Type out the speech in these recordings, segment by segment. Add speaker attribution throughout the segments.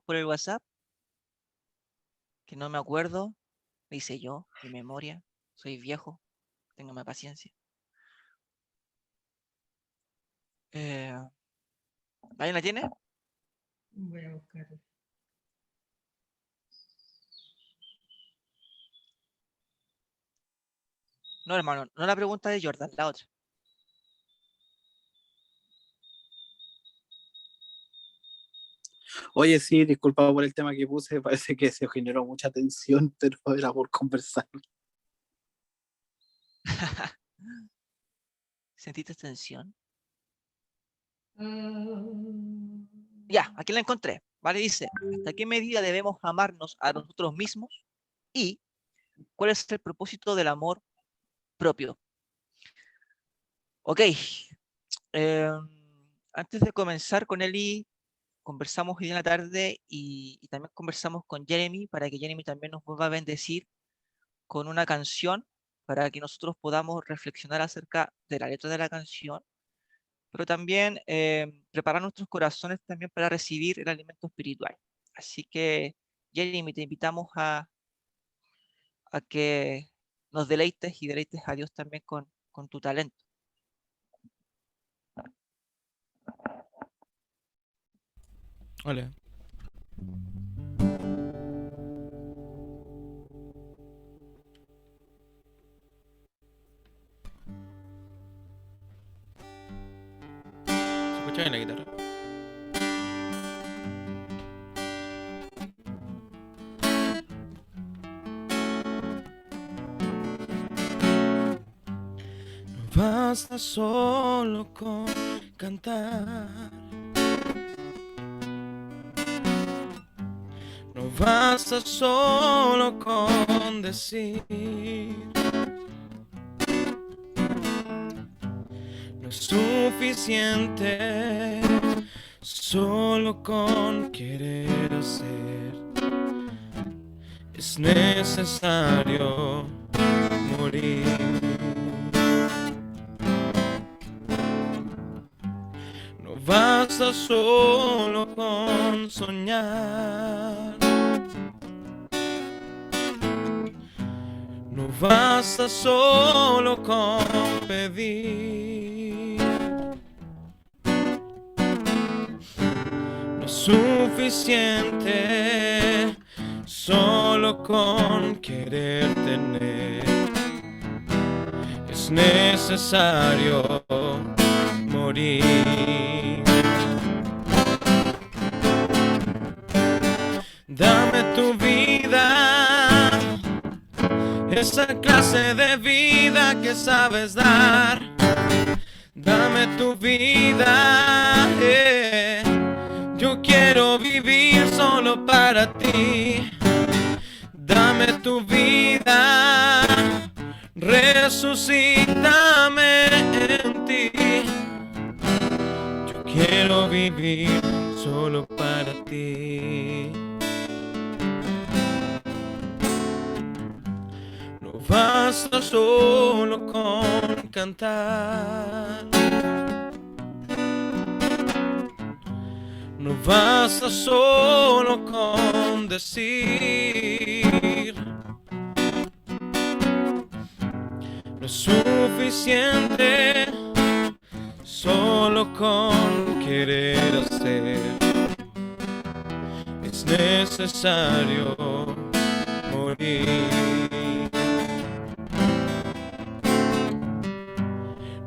Speaker 1: por el WhatsApp, que no me acuerdo, le hice yo, mi memoria, soy viejo, téngame paciencia. ¿Alguien la tiene?
Speaker 2: Voy a buscarlo.
Speaker 1: No, hermano, no la pregunta de Jordan, la otra.
Speaker 3: Oye, sí, disculpa por el tema que puse, parece que se generó mucha tensión, pero era por conversar.
Speaker 1: ¿Sentiste tensión?
Speaker 2: Ah,
Speaker 1: Ya, aquí la encontré. Vale, dice, ¿hasta qué medida debemos amarnos a nosotros mismos? ¿Y cuál es el propósito del amor propio? Ok, antes de comenzar con Eli, conversamos hoy en la tarde y también conversamos con Jeremy para que Jeremy también nos vuelva a bendecir con una canción para que nosotros podamos reflexionar acerca de la letra de la canción, pero también preparar nuestros corazones también para recibir el alimento espiritual. Así que, Jeremy, te invitamos a que nos deleites y deleites a Dios también con tu talento.
Speaker 4: Hola. ¿Se escucha bien la guitarra? No basta solo con cantar. No basta solo con decir. No es suficiente solo con querer hacer. Es necesario morir. No basta solo con soñar. No basta solo con pedir. No es suficiente solo con querer tener. Es necesario morir. Dame tu vida, esa clase de vida que sabes dar. Dame tu vida, yo quiero vivir solo para ti. Dame tu vida, resucítame en ti. Yo quiero vivir solo para ti. No basta solo con cantar. No basta solo con decir. No es suficiente solo con querer hacer. Es necesario morir.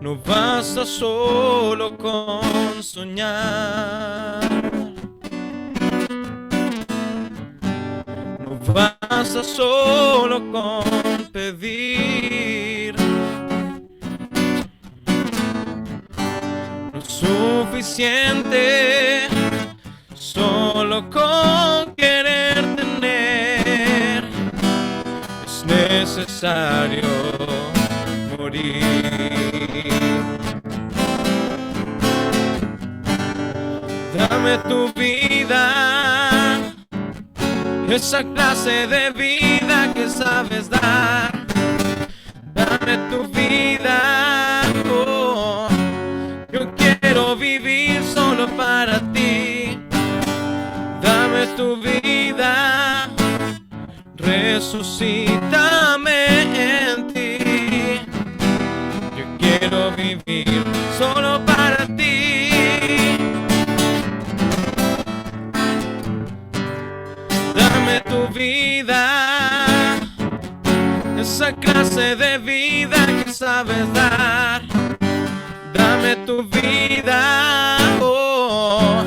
Speaker 4: No basta solo con soñar. No basta solo con pedir. No es suficiente solo con querer tener. Es necesario morir. Dame tu vida, esa clase de vida que sabes dar. Dame tu vida, oh, yo quiero vivir solo para ti. Dame tu vida, resucítame en ti. Yo quiero vivir solo para ti. Dame tu vida, esa clase de vida que sabes dar. Dame tu vida, oh,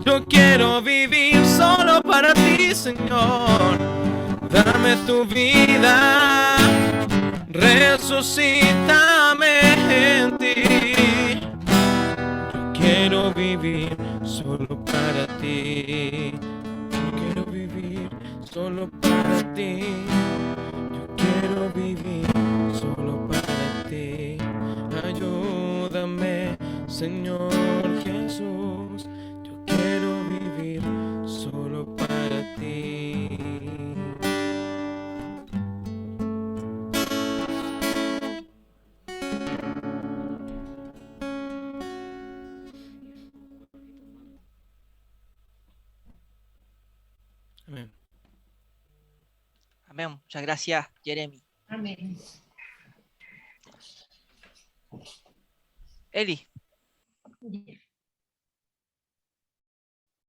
Speaker 4: yo quiero vivir solo para ti, Señor. Dame tu vida, resucítame en ti. Yo quiero vivir solo para ti. Yo quiero vivir solo para ti. Yo quiero vivir solo para ti. Ayúdame, Señor Jesús. Yo quiero vivir solo para ti. Amén.
Speaker 1: Amén. Muchas gracias, Jeremy.
Speaker 2: Amén.
Speaker 1: Eli.
Speaker 2: Ya.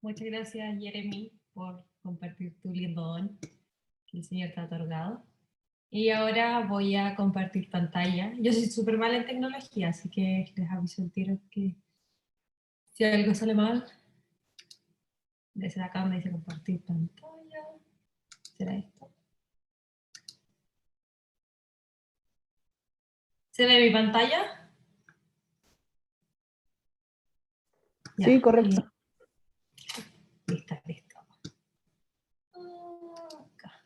Speaker 2: Muchas gracias, Jeremy, por compartir tu lindo don que el Señor te ha otorgado. Y ahora voy a compartir pantalla. Yo soy súper mala en tecnología, así que les aviso el tiro que si algo sale mal, desde acá me dice compartir pantalla. ¿Será esto? ¿Se ve mi pantalla? Ya,
Speaker 3: Sí, correcto.
Speaker 2: Listo. Acá.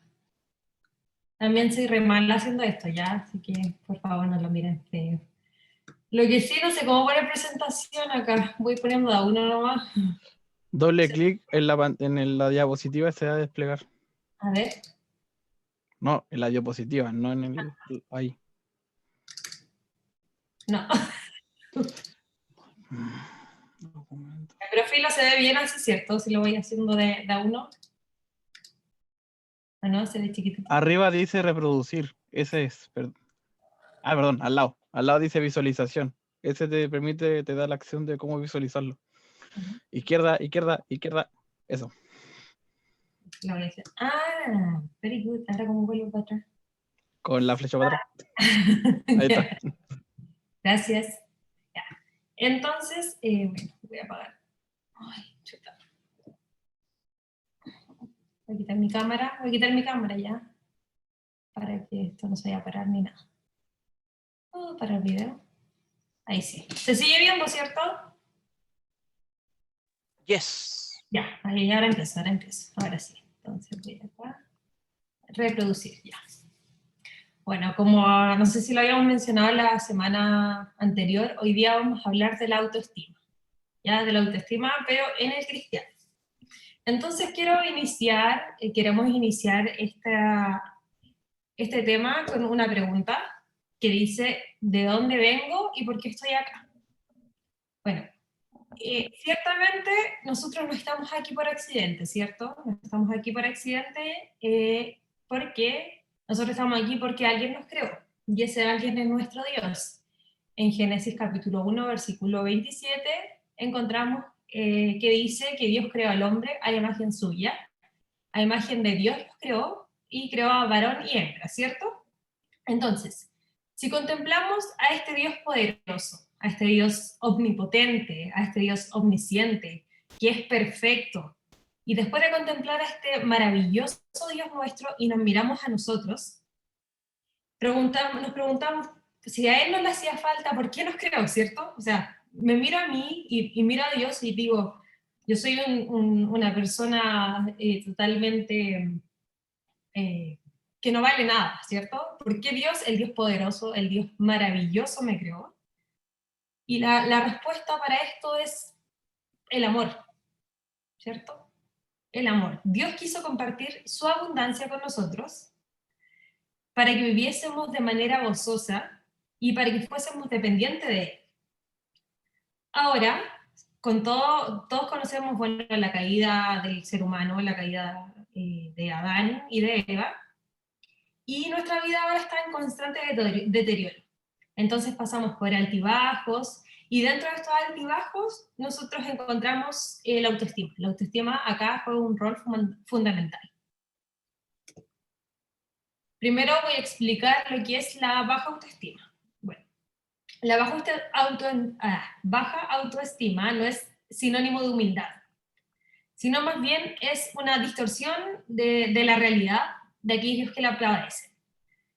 Speaker 2: También soy re mala haciendo esto, ¿ya? Así que, por favor, no lo miren feo. Lo que sí, no sé cómo poner presentación acá. Voy poniendo a uno nomás.
Speaker 3: Doble clic en la diapositiva se va a desplegar.
Speaker 2: A ver.
Speaker 3: No, en la diapositiva, no en el ahí.
Speaker 2: No. El perfil se ve bien así, ¿cierto? Si lo voy haciendo de a uno. Ah, no, se ve chiquitito.
Speaker 3: Arriba dice reproducir. Ese es. Perdón, al lado. Al lado dice visualización. Ese te permite, te da la acción de cómo visualizarlo. Izquierda. Eso.
Speaker 2: La voy a hacer. Ah, very good. Ahora cómo vuelvo para atrás.
Speaker 3: Con la flecha para atrás. Ahí
Speaker 2: Ya.
Speaker 3: está.
Speaker 2: Gracias. Ya. Entonces, bueno, voy a apagar. Ay, chuta. Voy a quitar mi cámara, ya. Para que esto no se vaya a parar ni nada. Para el video. Ahí sí. ¿Se sigue viendo, cierto?
Speaker 1: Yes.
Speaker 2: Ya, ahí ahora empiezo. Ahora sí. Entonces voy acá. Reproducir, ya. Bueno, como no sé si lo habíamos mencionado la semana anterior, hoy día vamos a hablar de la autoestima. Ya, de la autoestima, pero en el cristiano. Entonces queremos iniciar este tema con una pregunta que dice, ¿de dónde vengo y por qué estoy acá? Bueno, ciertamente nosotros no estamos aquí por accidente, ¿cierto? No estamos aquí por accidente porque nosotros estamos aquí porque alguien nos creó, y ese alguien es nuestro Dios. En Génesis capítulo 1, versículo 27, encontramos que dice que Dios creó al hombre a imagen suya, a imagen de Dios los creó, y creó a varón y hembra, ¿cierto? Entonces, si contemplamos a este Dios poderoso, a este Dios omnipotente, a este Dios omnisciente, que es perfecto, y después de contemplar a este maravilloso Dios nuestro y nos miramos a nosotros, nos preguntamos, si a Él no le hacía falta, ¿por qué nos creó, cierto? O sea, me miro a mí y miro a Dios y digo, yo soy una persona totalmente que no vale nada, ¿cierto? ¿Por qué Dios, el Dios poderoso, el Dios maravilloso me creó? Y la respuesta para esto es el amor, ¿cierto? El amor. Dios quiso compartir su abundancia con nosotros para que viviésemos de manera gozosa y para que fuésemos dependientes de Él. Ahora, todos conocemos, bueno, la caída del ser humano, la caída de Adán y de Eva, y nuestra vida ahora está en constante deterioro. Entonces pasamos por altibajos, y dentro de estos altibajos nosotros encontramos la autoestima. La autoestima acá juega un rol fundamental. Primero voy a explicar lo que es la baja autoestima. Bueno, la baja autoestima no es sinónimo de humildad, sino más bien es una distorsión de la realidad de aquellos que la padecen.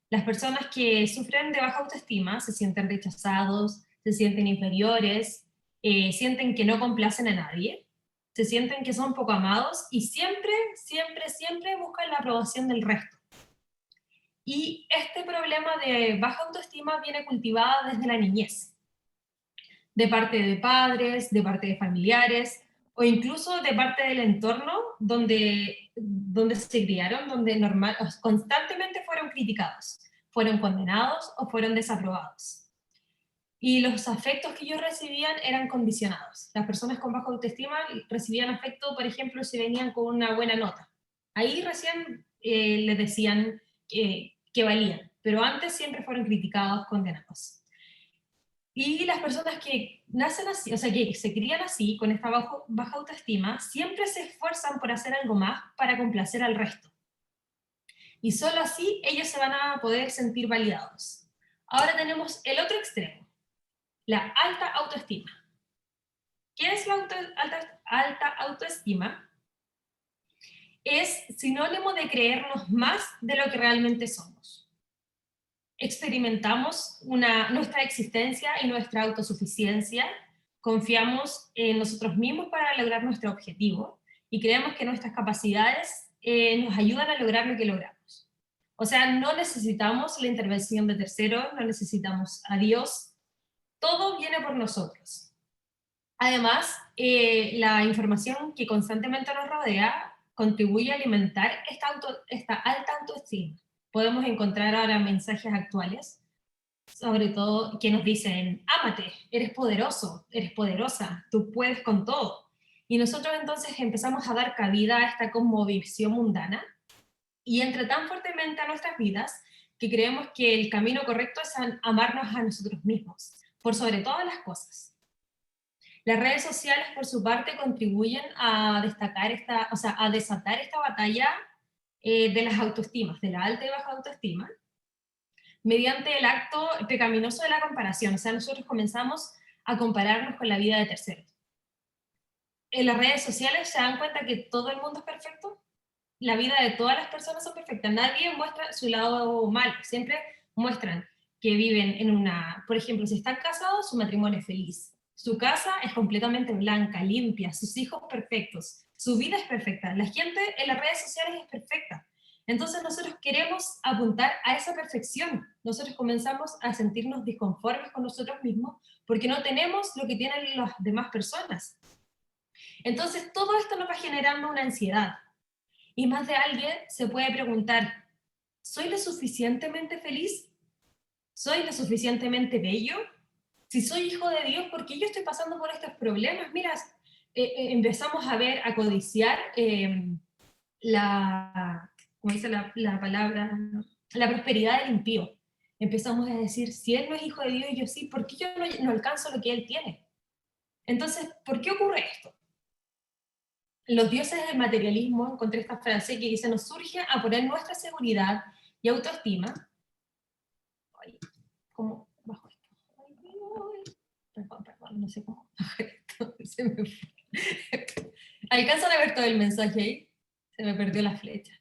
Speaker 2: Las personas que sufren de baja autoestima se sienten rechazados, se sienten inferiores, sienten que no complacen a nadie, se sienten que son poco amados y siempre, siempre, siempre buscan la aprobación del resto. Y este problema de baja autoestima viene cultivada desde la niñez, de parte de padres, de parte de familiares, o incluso de parte del entorno donde se criaron, donde constantemente fueron criticados, fueron condenados o fueron desaprobados. Y los afectos que ellos recibían eran condicionados. Las personas con baja autoestima recibían afecto, por ejemplo, si venían con una buena nota. Ahí recién les decían que valían, pero antes siempre fueron criticados, condenados. Y las personas que nacen así, o sea, que se crían así, con esta baja autoestima, siempre se esfuerzan por hacer algo más para complacer al resto. Y solo así ellos se van a poder sentir validados. Ahora tenemos el otro extremo, la alta autoestima. ¿Qué es la alta autoestima? Es sinónimo de creernos más de lo que realmente somos. Experimentamos nuestra existencia y nuestra autosuficiencia, confiamos en nosotros mismos para lograr nuestro objetivo y creemos que nuestras capacidades nos ayudan a lograr lo que logramos. O sea, no necesitamos la intervención de terceros, no necesitamos a Dios, todo viene por nosotros. Además, la información que constantemente nos rodea contribuye a alimentar esta alta autoestima. Podemos encontrar ahora mensajes actuales, sobre todo que nos dicen, ámate, eres poderoso, eres poderosa, tú puedes con todo. Y nosotros entonces empezamos a dar cabida a esta cosmovisión mundana y entra tan fuertemente a nuestras vidas que creemos que el camino correcto es amarnos a nosotros mismos, por sobre todas las cosas. Las redes sociales, por su parte, contribuyen a desatar esta batalla de las autoestimas, de la alta y baja autoestima, mediante el acto pecaminoso de la comparación. O sea, nosotros comenzamos a compararnos con la vida de terceros. En las redes sociales se dan cuenta que todo el mundo es perfecto, la vida de todas las personas son perfectas, nadie muestra su lado malo, siempre muestran que viven en por ejemplo, si están casados, su matrimonio es feliz, su casa es completamente blanca, limpia, sus hijos perfectos, su vida es perfecta, la gente en las redes sociales es perfecta. Entonces nosotros queremos apuntar a esa perfección, nosotros comenzamos a sentirnos disconformes con nosotros mismos porque no tenemos lo que tienen las demás personas. Entonces todo esto nos va generando una ansiedad. Y más de alguien se puede preguntar, ¿soy lo suficientemente feliz? ¿Soy lo suficientemente bello? Si soy hijo de Dios, ¿por qué yo estoy pasando por estos problemas? Mira, empezamos a codiciar ¿cómo dice la palabra? La prosperidad del impío. Empezamos a decir, si él no es hijo de Dios y yo sí, ¿por qué yo no alcanzo lo que él tiene? Entonces, ¿por qué ocurre esto? Los dioses del materialismo, encontré esta frase que dice, nos surge a poner nuestra seguridad y autoestima. Ay, ¿cómo bajo esto? Perdón, no sé cómo bajo esto. Se me fue. ¿Alcanzan a ver todo el mensaje ahí? Se me perdió la flecha.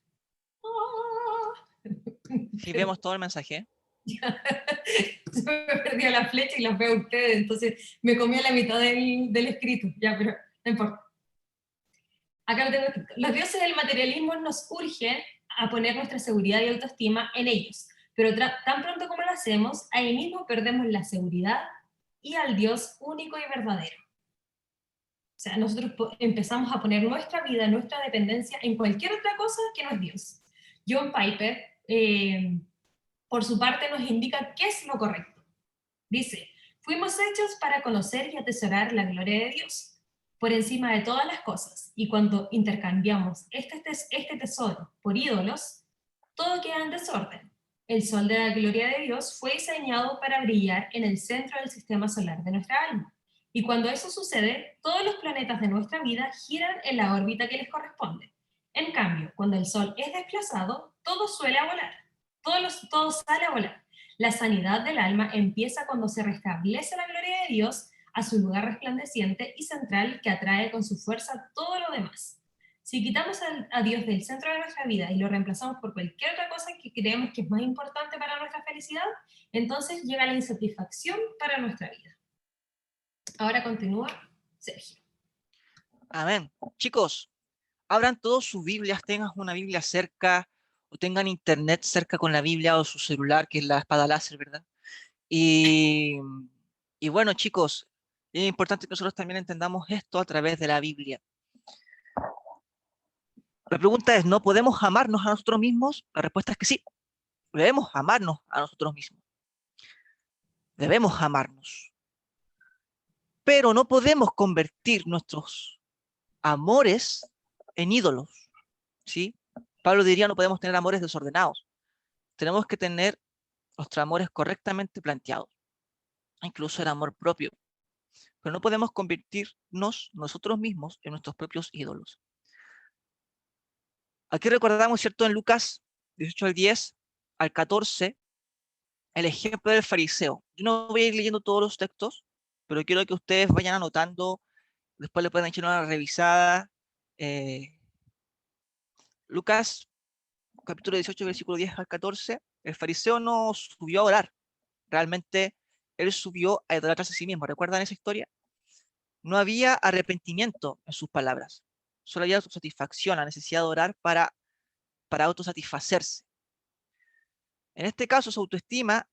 Speaker 1: Sí, vemos todo el mensaje.
Speaker 2: Se me perdió la flecha y las veo a ustedes, entonces me comí a la mitad del escrito, ya, pero no importa. Acá lo tengo escrito. Los dioses del materialismo nos urgen a poner nuestra seguridad y autoestima en ellos, pero tan pronto como lo hacemos, ahí mismo perdemos la seguridad y al Dios único y verdadero. O sea, nosotros empezamos a poner nuestra vida, nuestra dependencia en cualquier otra cosa que no es Dios. John Piper, por su parte, nos indica qué es lo correcto. Dice, fuimos hechos para conocer y atesorar la gloria de Dios. por encima de todas las cosas. Y cuando intercambiamos este tesoro por ídolos, todo queda en desorden. El sol de la gloria de Dios fue diseñado para brillar en el centro del sistema solar de nuestra alma. Y cuando eso sucede, todos los planetas de nuestra vida giran en la órbita que les corresponde. En cambio, cuando el sol es desplazado, todo suele a volar. Todo sale a volar. La sanidad del alma empieza cuando se restablece la gloria de Dios a su lugar resplandeciente y central que atrae con su fuerza todo lo demás. Si quitamos a Dios del centro de nuestra vida y lo reemplazamos por cualquier otra cosa que creemos que es más importante para nuestra felicidad, entonces llega la insatisfacción para nuestra vida. Ahora continúa Sergio.
Speaker 1: Amén. Chicos, abran todos sus Biblias, tengan una Biblia cerca, o tengan internet cerca con la Biblia o su celular, que es la espada láser, ¿verdad? Y, y bueno, chicos, es importante que nosotros también entendamos esto a través de la Biblia. La pregunta es, ¿no podemos amarnos a nosotros mismos? La respuesta es que sí, debemos amarnos a nosotros mismos. Debemos amarnos. Pero no podemos convertir nuestros amores en ídolos, ¿sí? Pablo diría, no podemos tener amores desordenados. Tenemos que tener nuestros amores correctamente planteados, incluso el amor propio. Pero no podemos convertirnos nosotros mismos en nuestros propios ídolos. Aquí recordamos, ¿cierto? En Lucas 18 al 10 al 14, el ejemplo del fariseo. Yo no voy a ir leyendo todos los textos, pero quiero que ustedes vayan anotando, después le pueden echar una revisada. Lucas, capítulo 18, versículo 10 al 14, el fariseo no subió a orar, realmente él subió a idolatrarse a sí mismo. ¿Recuerdan esa historia? No había arrepentimiento en sus palabras, solo había autosatisfacción, la necesidad de orar para autosatisfacerse. En este caso, su autoestima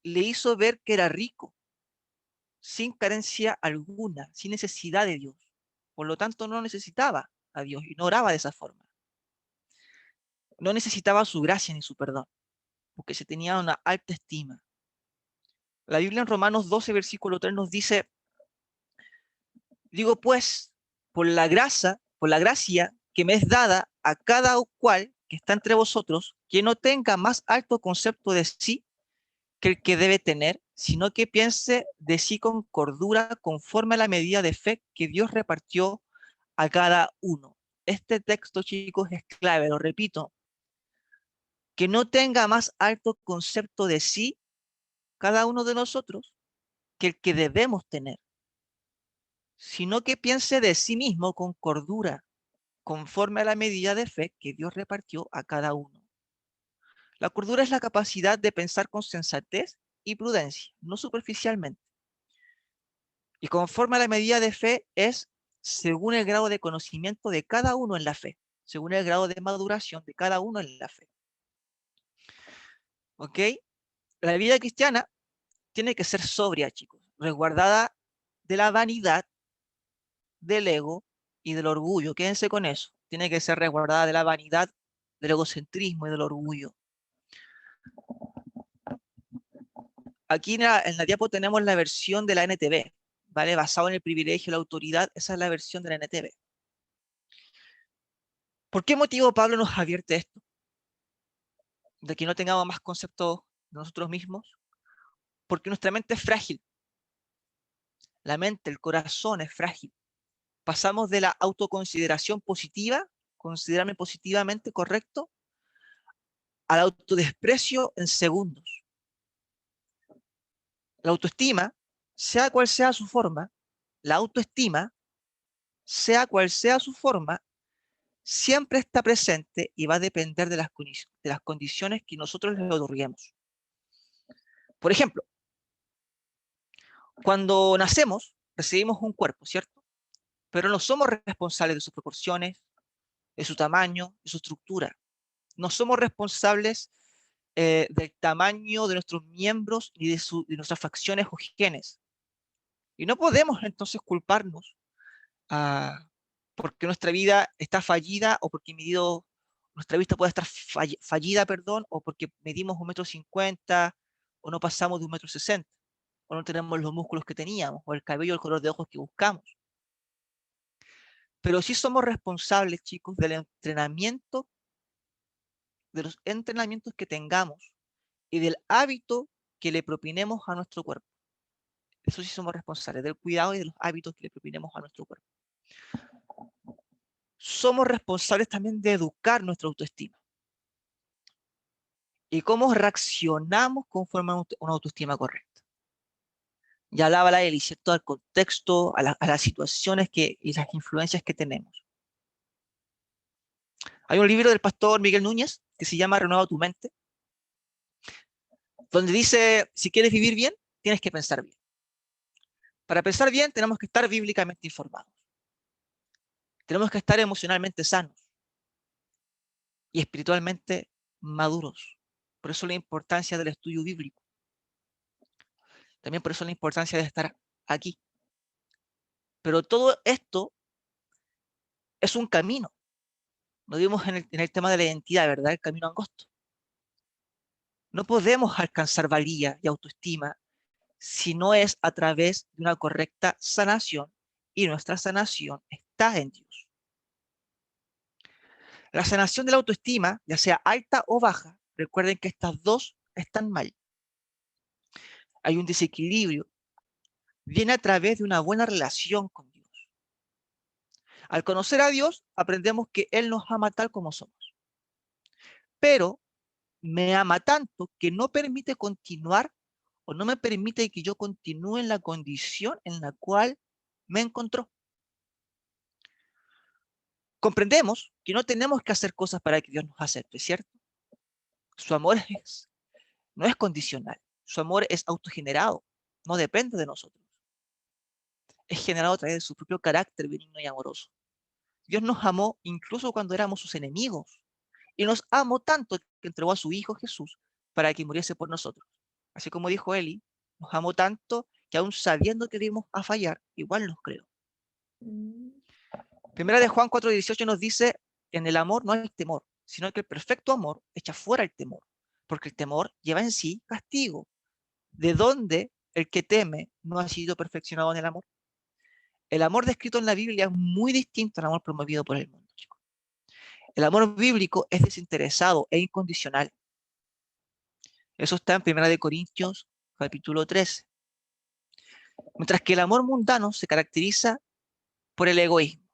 Speaker 1: le hizo ver que era rico, sin carencia alguna, sin necesidad de Dios. Por lo tanto, no necesitaba a Dios y no oraba de esa forma. No necesitaba su gracia ni su perdón, porque se tenía una alta estima. La Biblia en Romanos 12, versículo 3 nos dice, digo pues, por la gracia que me es dada a cada cual que está entre vosotros, que no tenga más alto concepto de sí que el que debe tener, sino que piense de sí con cordura, conforme a la medida de fe que Dios repartió a cada uno. Este texto, chicos, es clave, lo repito, que no tenga más alto concepto de sí cada uno de nosotros que el que debemos tener, sino que piense de sí mismo con cordura, conforme a la medida de fe que Dios repartió a cada uno. La cordura es la capacidad de pensar con sensatez y prudencia, no superficialmente. Y conforme a la medida de fe es según el grado de conocimiento de cada uno en la fe, según el grado de maduración de cada uno en la fe. ¿Ok? La vida cristiana tiene que ser sobria, chicos, resguardada de la vanidad, del ego y del orgullo. Quédense con eso. Tiene que ser resguardada de la vanidad, del egocentrismo y del orgullo. Aquí en la diapo tenemos la versión de la NTV, ¿vale? Basado en el privilegio y la autoridad, esa es la versión de la NTV. ¿Por qué motivo Pablo nos advierte esto? De que no tengamos más conceptos de nosotros mismos. Porque nuestra mente es frágil. La mente, el corazón es frágil. Pasamos de la autoconsideración positiva, considerarme positivamente correcto, al autodesprecio en segundos. La autoestima, sea cual sea su forma, la autoestima, sea cual sea su forma, siempre está presente y va a depender de las condiciones que nosotros le otorguemos. Por ejemplo, cuando nacemos, recibimos un cuerpo, ¿cierto? Pero no somos responsables de sus proporciones, de su tamaño, de su estructura. No somos responsables del tamaño de nuestros miembros ni de nuestras facciones o genes. Y no podemos entonces culparnos porque nuestra vida está fallida o porque nuestra vista puede estar fallida, perdón, o porque medimos 1,50 m o no pasamos de 1,60 m, o no tenemos los músculos que teníamos, o el cabello, el color de ojos que buscamos. Pero sí somos responsables, chicos, del entrenamiento, de los entrenamientos que tengamos y del hábito que le propinemos a nuestro cuerpo. Eso sí somos responsables, del cuidado y de los hábitos que le propinemos a nuestro cuerpo. Somos responsables también de educar nuestra autoestima. Y cómo reaccionamos conforme a una autoestima correcta. Ya hablaba la Eli, ¿cierto? Al contexto, a las situaciones y las influencias que tenemos. Hay un libro del pastor Miguel Núñez que se llama Renueva tu mente, donde dice, si quieres vivir bien, tienes que pensar bien. Para pensar bien, tenemos que estar bíblicamente informados. Tenemos que estar emocionalmente sanos y espiritualmente maduros. Por eso la importancia del estudio bíblico. También por eso la importancia de estar aquí. Pero todo esto es un camino. Lo vimos en el tema de la identidad, ¿verdad? El camino angosto. No podemos alcanzar valía y autoestima si no es a través de una correcta sanación, y nuestra sanación está en Dios. La sanación de la autoestima, ya sea alta o baja, recuerden que estas dos están mal. Hay un desequilibrio, viene a través de una buena relación con Dios. Al conocer a Dios, aprendemos que Él nos ama tal como somos. Pero me ama tanto que no permite continuar o no me permite que yo continúe en la condición en la cual me encontró. Comprendemos que no tenemos que hacer cosas para que Dios nos acepte, ¿cierto? Su amor no es condicional, su amor es autogenerado, no depende de nosotros. Es generado a través de su propio carácter benigno y amoroso. Dios nos amó incluso cuando éramos sus enemigos, y nos amó tanto que entregó a su Hijo Jesús para que muriese por nosotros. Así como dijo Eli, nos amó tanto que aún sabiendo que íbamos a fallar, igual nos creó. Primera de Juan 4:18 nos dice, en el amor no hay temor, sino que el perfecto amor echa fuera el temor, porque el temor lleva en sí castigo, de donde el que teme no ha sido perfeccionado en el amor. El amor descrito en la Biblia es muy distinto al amor promovido por el mundo, chicos. El amor bíblico es desinteresado e incondicional. Eso está en 1 Corintios capítulo 13. Mientras que el amor mundano se caracteriza por el egoísmo.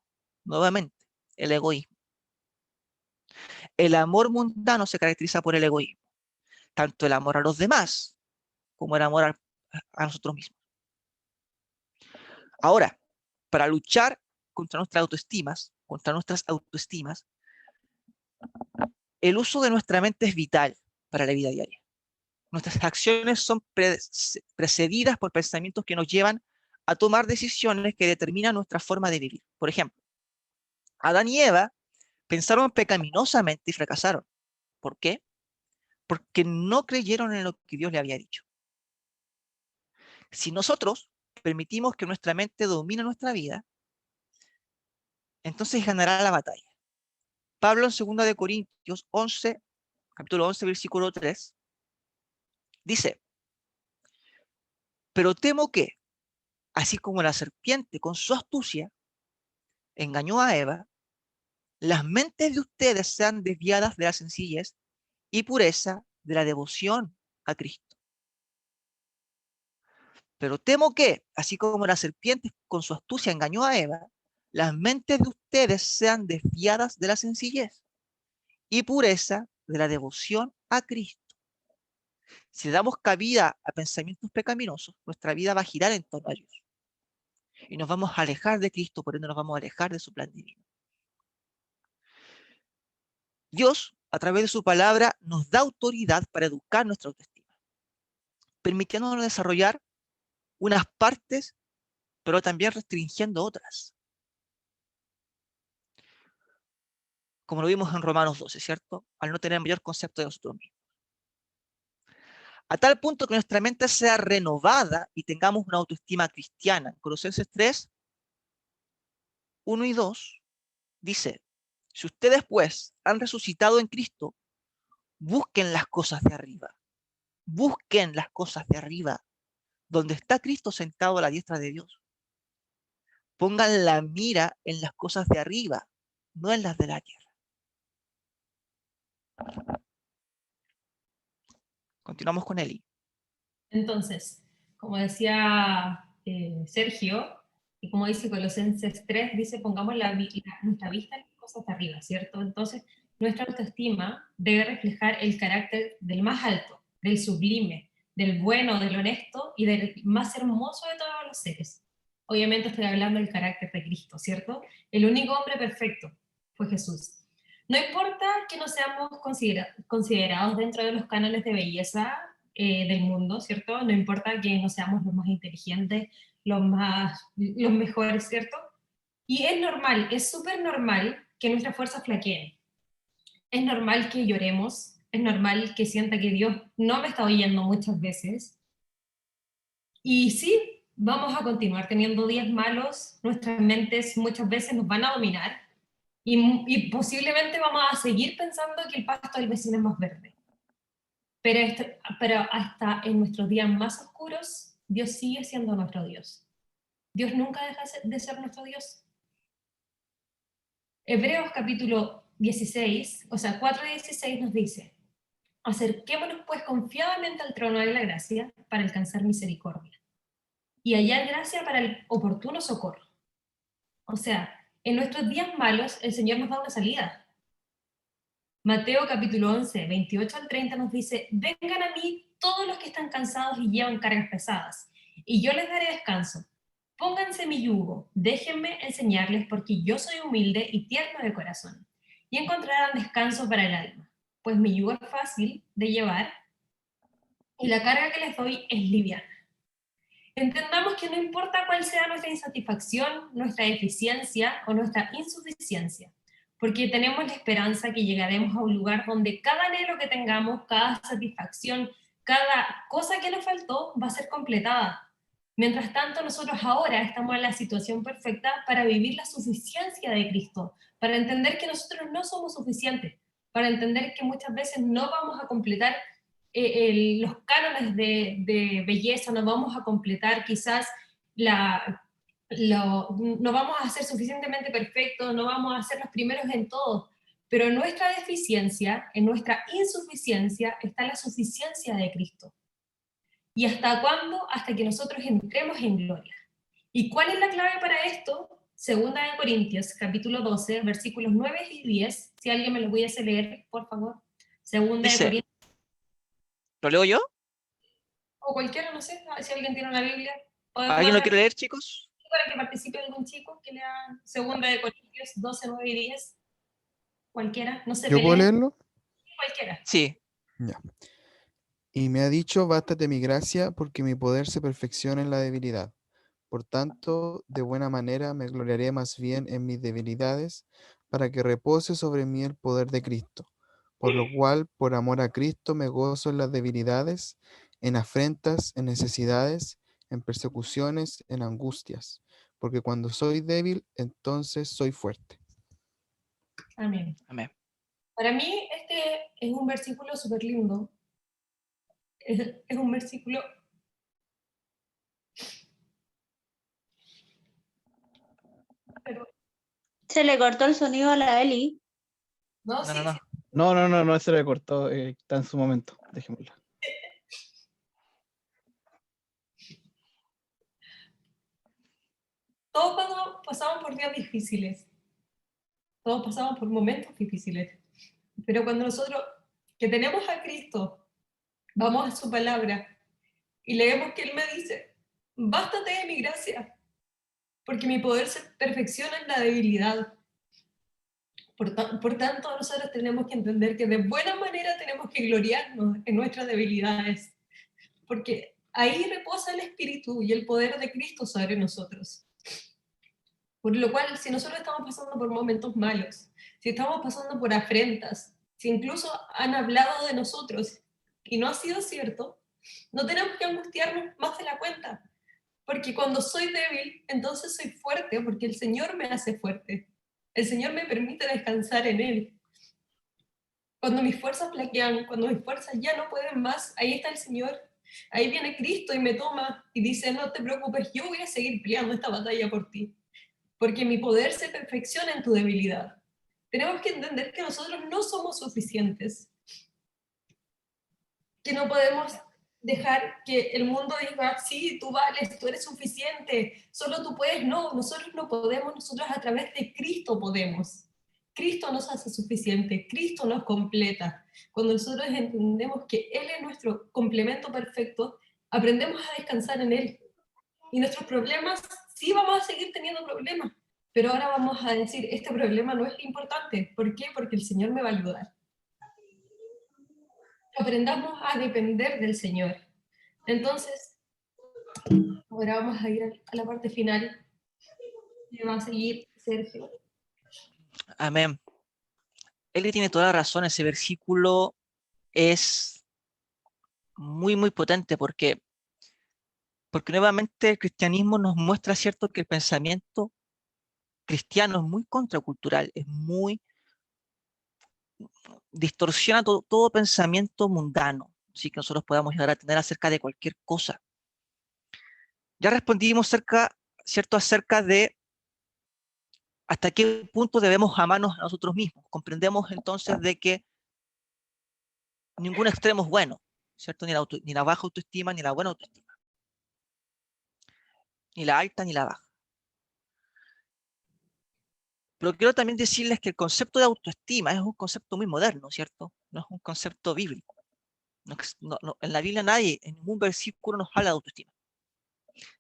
Speaker 1: Nuevamente, el egoísmo. El amor mundano se caracteriza por el egoísmo. Tanto el amor a los demás como el amor a nosotros mismos. Ahora, para luchar contra nuestras autoestimas, el uso de nuestra mente es vital para la vida diaria. Nuestras acciones son precedidas por pensamientos que nos llevan a tomar decisiones que determinan nuestra forma de vivir. Por ejemplo, Adán y Eva pensaron pecaminosamente y fracasaron. ¿Por qué? Porque no creyeron en lo que Dios le había dicho. Si nosotros permitimos que nuestra mente domine nuestra vida, entonces ganará la batalla. Pablo en 2 Corintios 11, capítulo 11, versículo 3, dice, pero temo que, así como la serpiente con su astucia engañó a Eva, las mentes de ustedes sean desviadas de la sencillez y pureza de la devoción a Cristo. Pero temo que, así como la serpiente con su astucia engañó a Eva, las mentes de ustedes sean desviadas de la sencillez y pureza de la devoción a Cristo. Si le damos cabida a pensamientos pecaminosos, nuestra vida va a girar en torno a ellos. Y nos vamos a alejar de Cristo, por ende nos vamos a alejar de su plan divino. Dios, a través de su palabra, nos da autoridad para educar nuestra autoestima, permitiéndonos desarrollar unas partes, pero también restringiendo otras. Como lo vimos en Romanos 12, ¿cierto? Al no tener mayor concepto de nosotros mismos. A tal punto que nuestra mente sea renovada y tengamos una autoestima cristiana. Colosenses 3, 1 y 2 dice, si ustedes pues han resucitado en Cristo, busquen las cosas de arriba. Busquen las cosas de arriba, donde está Cristo sentado a la diestra de Dios. Pongan la mira en las cosas de arriba, no en las de la tierra. Continuamos con Eli.
Speaker 2: Entonces, como decía Sergio, y como dice Colosenses 3, dice, pongamos nuestra vista en las cosas de arriba, ¿cierto? Entonces, nuestra autoestima debe reflejar el carácter del más alto, del sublime, del bueno, del honesto y del más hermoso de todos los seres. Obviamente estoy hablando del carácter de Cristo, ¿cierto? El único hombre perfecto fue Jesús. No importa que no seamos considerados dentro de los cánones de belleza del mundo, ¿cierto? No importa que no seamos los más inteligentes, los mejores, ¿cierto? Y es normal, es súper normal que nuestras fuerzas flaqueen. Es normal que lloremos, es normal que sienta que Dios no me está oyendo muchas veces. Y sí, vamos a continuar teniendo días malos, nuestras mentes muchas veces nos van a dominar y posiblemente vamos a seguir pensando que el pasto del vecino es más verde. Pero hasta en nuestros días más oscuros, Dios sigue siendo nuestro Dios. Dios nunca deja de ser nuestro Dios. Hebreos capítulo 16, o sea, 4:16 nos dice, acerquémonos pues confiadamente al trono de la gracia para alcanzar misericordia y hallar gracia para el oportuno socorro. O sea, en nuestros días malos el Señor nos da una salida. Mateo capítulo 11, 28 al 30 nos dice, vengan a mí todos los que están cansados y llevan cargas pesadas, y yo les daré descanso. Pónganse mi yugo, déjenme enseñarles, porque yo soy humilde y tierno de corazón, y encontrarán descanso para el alma, pues mi yugo es fácil de llevar, y la carga que les doy es liviana. Entendamos que no importa cuál sea nuestra insatisfacción, nuestra deficiencia o nuestra insuficiencia, porque tenemos la esperanza que llegaremos a un lugar donde cada anhelo que tengamos, cada satisfacción, cada cosa que nos faltó va a ser completada. Mientras tanto, nosotros ahora estamos en la situación perfecta para vivir la suficiencia de Cristo, para entender que nosotros no somos suficientes, para entender que muchas veces no vamos a completar los cánones de belleza, no vamos a completar quizás no vamos a ser suficientemente perfectos, no vamos a ser los primeros en todo, pero en nuestra deficiencia, en nuestra insuficiencia, está la suficiencia de Cristo. ¿Y hasta cuándo? Hasta que nosotros entremos en gloria. ¿Y cuál es la clave para esto? Segunda de Corintios, capítulo 12, versículos 9 y 10. Si alguien me lo pudiese leer, por favor. Segunda de
Speaker 1: Dice,
Speaker 2: Corintios.
Speaker 1: ¿lo leo yo?
Speaker 2: O cualquiera, no sé, si alguien tiene una Biblia. Podemos
Speaker 1: ¿Alguien lo
Speaker 2: hacer
Speaker 1: quiere leer, chicos?
Speaker 2: para que participe algún chico que lea Segunda de Corintios 12, 9 y 10. Cualquiera, no se
Speaker 5: ¿Yo puedo
Speaker 2: peleen.
Speaker 5: leerlo?
Speaker 2: Cualquiera.
Speaker 1: Sí.
Speaker 5: Ya. Y me ha dicho, bástate mi gracia, porque mi poder se perfecciona en la debilidad. Por tanto, de buena manera me gloriaré más bien en mis debilidades, para que repose sobre mí el poder de Cristo. Por lo cual, por amor a Cristo, me gozo en las debilidades, en afrentas, en necesidades, en persecuciones, en angustias. Porque cuando soy débil, entonces soy fuerte.
Speaker 2: Amén.
Speaker 1: Amén.
Speaker 2: Para mí, este es un versículo súper lindo. Es un versículo. Pero,
Speaker 6: Se le cortó el sonido a la Eli.
Speaker 2: no,
Speaker 1: No,
Speaker 2: sí,
Speaker 1: no, no.
Speaker 2: sí.
Speaker 3: No, se le cortó, está en su momento, dejémosla.
Speaker 2: Todos pasamos por días difíciles. Todos pasamos por momentos difíciles. Pero cuando nosotros, que tenemos a Cristo, vamos a su palabra y leemos que Él me dice, bástate de mi gracia, porque mi poder se perfecciona en la debilidad. Por tanto, nosotros tenemos que entender que de buena manera tenemos que gloriarnos en nuestras debilidades, porque ahí reposa el Espíritu y el poder de Cristo sobre nosotros. Por lo cual, si nosotros estamos pasando por momentos malos, si estamos pasando por afrentas, si incluso han hablado de nosotros y no ha sido cierto, no tenemos que angustiarnos más de la cuenta, porque cuando soy débil, entonces soy fuerte, porque el Señor me hace fuerte. El Señor me permite descansar en Él. Cuando mis fuerzas flaquean, cuando mis fuerzas ya no pueden más, ahí está el Señor. Ahí viene Cristo y me toma y dice, no te preocupes, yo voy a seguir peleando esta batalla por ti. porque mi poder se perfecciona en tu debilidad. Tenemos que entender que nosotros no somos suficientes, que no podemos dejar que el mundo diga, sí, tú vales, tú eres suficiente, solo tú puedes. No, nosotros no podemos, nosotros a través de Cristo podemos. Cristo nos hace suficiente, Cristo nos completa. Cuando nosotros entendemos que Él es nuestro complemento perfecto, aprendemos a descansar en Él. Y nuestros problemas, sí vamos a seguir teniendo problemas, pero ahora vamos a decir, este problema no es importante. ¿Por qué? Porque el Señor me va a ayudar. Aprendamos a depender del Señor. Entonces, ahora vamos a ir a la parte final. Y va a seguir Sergio.
Speaker 1: Amén. Él tiene toda la razón. Ese versículo es muy, muy potente porque nuevamente el cristianismo nos muestra, ¿cierto?, que el pensamiento cristiano es muy contracultural, es muy distorsiona todo pensamiento mundano, así que nosotros podamos llegar a tener acerca de cualquier cosa. Ya respondimos ¿cierto?, acerca de hasta qué punto debemos amarnos a nosotros mismos. Comprendemos entonces de que ningún extremo es bueno, ¿cierto? Ni la baja autoestima, ni la buena autoestima. Ni la alta, ni la baja. Pero quiero también decirles que el concepto de autoestima es un concepto muy moderno, ¿cierto? No es un concepto bíblico. En la Biblia nadie, en ningún versículo nos habla de autoestima.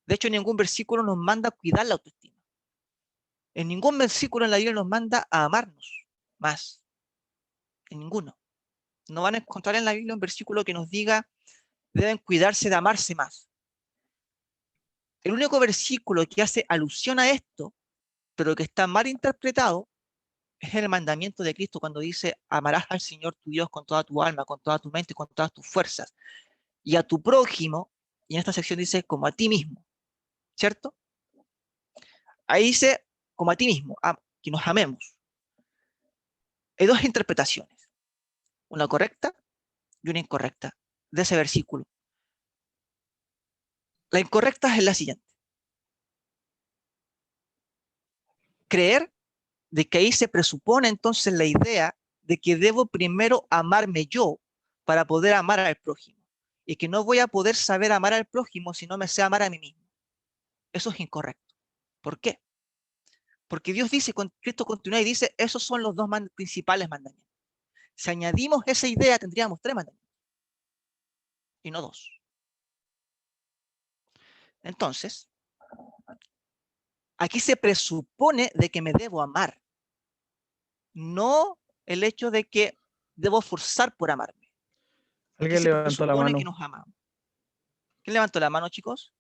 Speaker 1: De hecho, en ningún versículo nos manda a cuidar la autoestima. En ningún versículo en la Biblia nos manda a amarnos más. En ninguno. No van a encontrar en la Biblia un versículo que nos diga deben cuidarse de amarse más. El único versículo que hace alusión a esto, pero que está mal interpretado, es el mandamiento de Cristo cuando dice amarás al Señor tu Dios con toda tu alma, con toda tu mente y con todas tus fuerzas. Y a tu prójimo, y en esta sección dice como a ti mismo, ¿cierto? Ahí dice como a ti mismo, que nos amemos. Hay dos interpretaciones, una correcta y una incorrecta de ese versículo. La incorrecta es la siguiente. Creer de que ahí se presupone entonces la idea de que debo primero amarme yo para poder amar al prójimo. Y que no voy a poder saber amar al prójimo si no me sé amar a mí mismo. Eso es incorrecto. ¿Por qué? Porque Dios dice, Cristo continúa y dice, esos son los dos principales mandamientos. Si añadimos esa idea, tendríamos 3 mandamientos. Y no 2. Entonces, aquí se presupone de que me debo amar. No el hecho de que debo forzar por amarme. Aquí
Speaker 3: Alguien
Speaker 1: se
Speaker 3: levantó la
Speaker 1: presupone que
Speaker 3: mano.
Speaker 1: nos amamos. ¿Quién levantó la mano, chicos?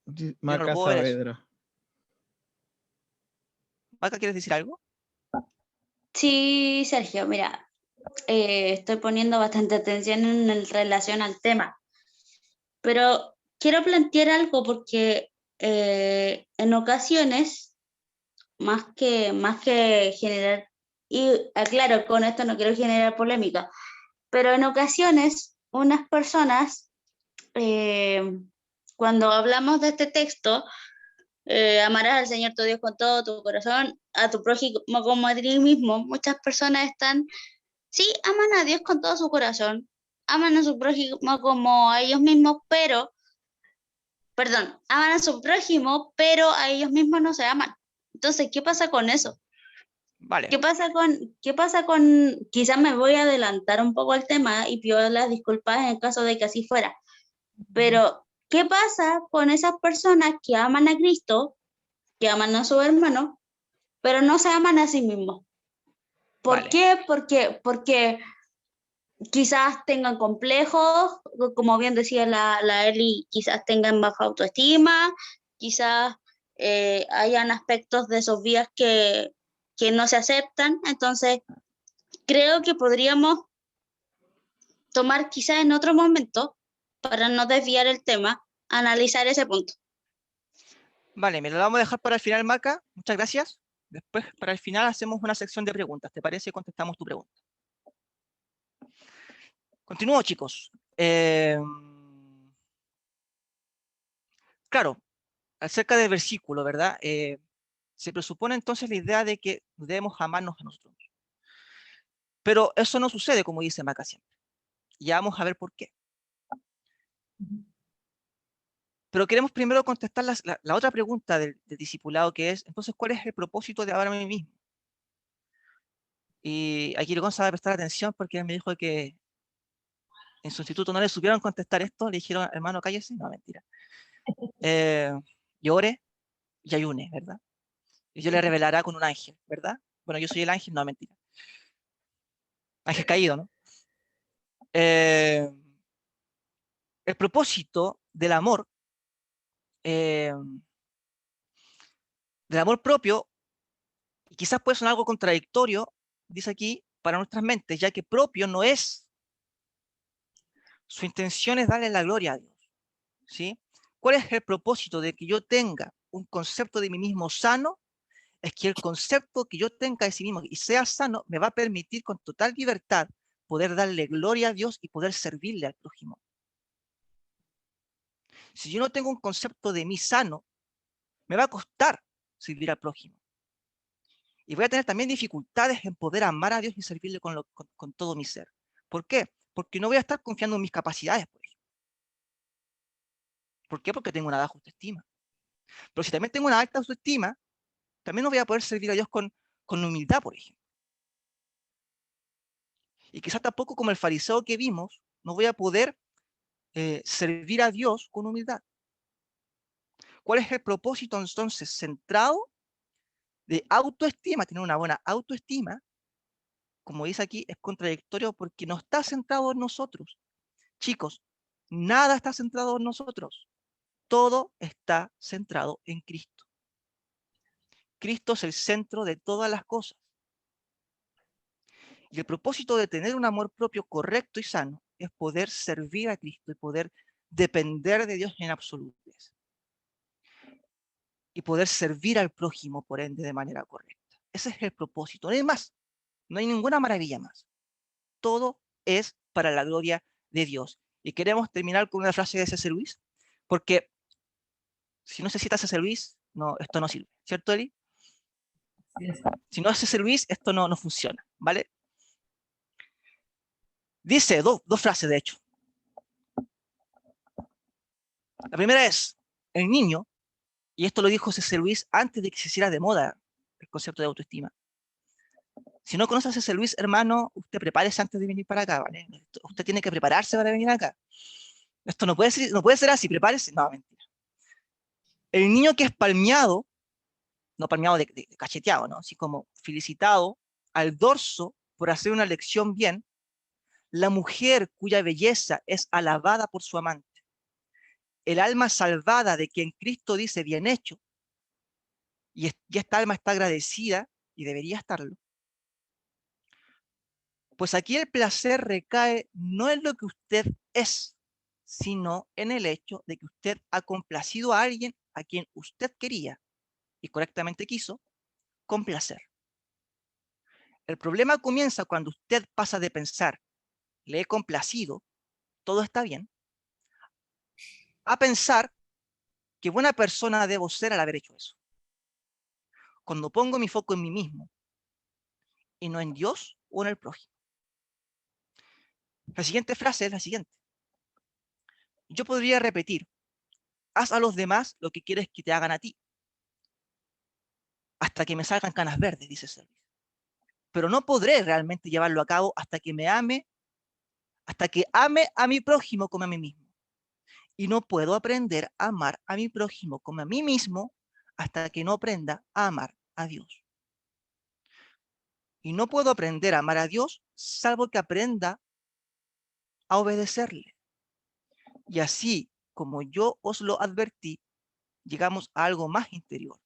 Speaker 1: Yo no lo
Speaker 3: Maca
Speaker 1: puedo ver eso.
Speaker 3: Saavedra.
Speaker 1: ¿Maca, quieres decir algo?
Speaker 6: Sí, Sergio, mira, estoy poniendo bastante atención en relación al tema, pero quiero plantear algo porque en ocasiones, más que generar, y aclaro, con esto no quiero generar polémica, pero en ocasiones unas personas, cuando hablamos de este texto, amarás al Señor tu Dios con todo tu corazón, a tu prójimo como a ti mismo, muchas personas están, sí, aman a Dios con todo su corazón, aman a su prójimo como a ellos mismos, aman a su prójimo, pero a ellos mismos no se aman. Entonces, ¿qué pasa con eso?
Speaker 1: Vale.
Speaker 6: ¿Qué pasa con, quizás me voy a adelantar un poco al tema y pido las disculpas en el caso de que así fuera, pero ¿qué pasa con esas personas que aman a Cristo, que aman a su hermano, pero no se aman a sí mismos? ¿Por
Speaker 1: Vale.
Speaker 6: qué? Porque quizás tengan complejos, como bien decía la Eli, quizás tengan baja autoestima, quizás hayan aspectos de sus vidas que no se aceptan. Entonces, creo que podríamos tomar quizás en otro momento, para no desviar el tema, analizar ese punto.
Speaker 1: Vale, me lo vamos a dejar para el final, Maca. Muchas gracias. Después, para el final, hacemos una sección de preguntas. ¿Te parece? Contestamos tu pregunta. Continúo, chicos. Claro, acerca del versículo, ¿verdad? Se presupone entonces la idea de que debemos amarnos a nosotros. Pero eso no sucede, como dice Maca siempre. Y ya vamos a ver por qué. Pero queremos primero contestar la otra pregunta del discipulado, que es, entonces, ¿cuál es el propósito de amar a mí mismo? Y aquí Gonzalo va a prestar atención porque él me dijo que en su instituto no le supieron contestar esto, le dijeron, hermano, cállese. No, mentira. Llore y ayune, ¿verdad? Y yo le revelará con un ángel, ¿verdad? Bueno, yo soy el ángel, no, mentira. Ángel caído, ¿no? El propósito eh, del amor propio, y quizás puede sonar algo contradictorio, dice aquí, para nuestras mentes, ya que propio no es, su intención es darle la gloria a Dios, ¿sí? ¿Cuál es el propósito de que yo tenga un concepto de mí mismo sano? Es que el concepto que yo tenga de sí mismo y sea sano me va a permitir con total libertad poder darle gloria a Dios y poder servirle al prójimo. Si yo no tengo un concepto de mí sano, me va a costar servir al prójimo. Y voy a tener también dificultades en poder amar a Dios y servirle con todo mi ser. ¿Por qué? Porque no voy a estar confiando en mis capacidades, por ejemplo. ¿Por qué? Porque tengo una baja autoestima. Pero si también tengo una alta autoestima, también no voy a poder servir a Dios con humildad, por ejemplo. Y quizás tampoco, como el fariseo que vimos, no voy a poder servir a Dios con humildad. ¿Cuál es el propósito entonces centrado de autoestima? Tener una buena autoestima, como dice aquí, es contradictorio porque no está centrado en nosotros. Chicos, nada está centrado en nosotros. Todo está centrado en Cristo. Cristo es el centro de todas las cosas. Y el propósito de tener un amor propio correcto y sano es poder servir a Cristo y poder depender de Dios en absolutez. Y poder servir al prójimo, por ende, de manera correcta. Ese es el propósito. No hay más. No hay ninguna maravilla más. Todo es para la gloria de Dios. Y queremos terminar con una frase de C.S. Lewis, porque si no se cita a C.S. Lewis, no, esto no sirve. ¿Cierto, Eli? Si no es C.S. Lewis, esto no funciona, ¿vale? Dice dos frases, de hecho. La primera es, el niño, y esto lo dijo C.S. Lewis antes de que se hiciera de moda el concepto de autoestima. Si no conoces a C.S. Lewis, hermano, usted prepárese antes de venir para acá, ¿vale? Usted tiene que prepararse para venir acá. Esto no puede ser así, prepárese. No, mentira. El niño que es palmeado, no palmeado de cacheteado, ¿no? Así como felicitado al dorso por hacer una lección bien, la mujer cuya belleza es alabada por su amante, el alma salvada de quien Cristo dice bien hecho, y esta alma está agradecida, y debería estarlo, pues aquí el placer recae no en lo que usted es, sino en el hecho de que usted ha complacido a alguien a quien usted quería y correctamente quiso complacer. El problema comienza cuando usted pasa de pensar, le he complacido, todo está bien, a pensar qué buena persona debo ser al haber hecho eso. Cuando pongo mi foco en mí mismo y no en Dios o en el prójimo. La siguiente frase es la siguiente. Yo podría repetir, haz a los demás lo que quieres que te hagan a ti, hasta que me salgan canas verdes, dice Service. Pero no podré realmente llevarlo a cabo hasta que ame a mi prójimo como a mí mismo. Y no puedo aprender a amar a mi prójimo como a mí mismo hasta que no aprenda a amar a Dios. Y no puedo aprender a amar a Dios salvo que aprenda a obedecerle. Y así como yo os lo advertí, llegamos a algo más interior,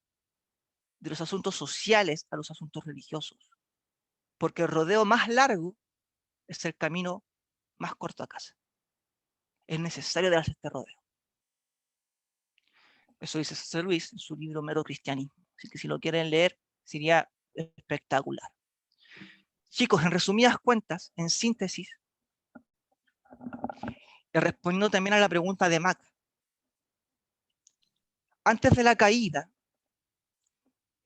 Speaker 1: de los asuntos sociales a los asuntos religiosos, porque el rodeo más largo es el camino más corto a casa. Es necesario darse este rodeo. Eso dice C.S. Lewis en su libro Mero Cristianismo. Así que si lo quieren leer, sería espectacular. Chicos, en resumidas cuentas, en síntesis, respondiendo también a la pregunta de Mac, antes de la caída,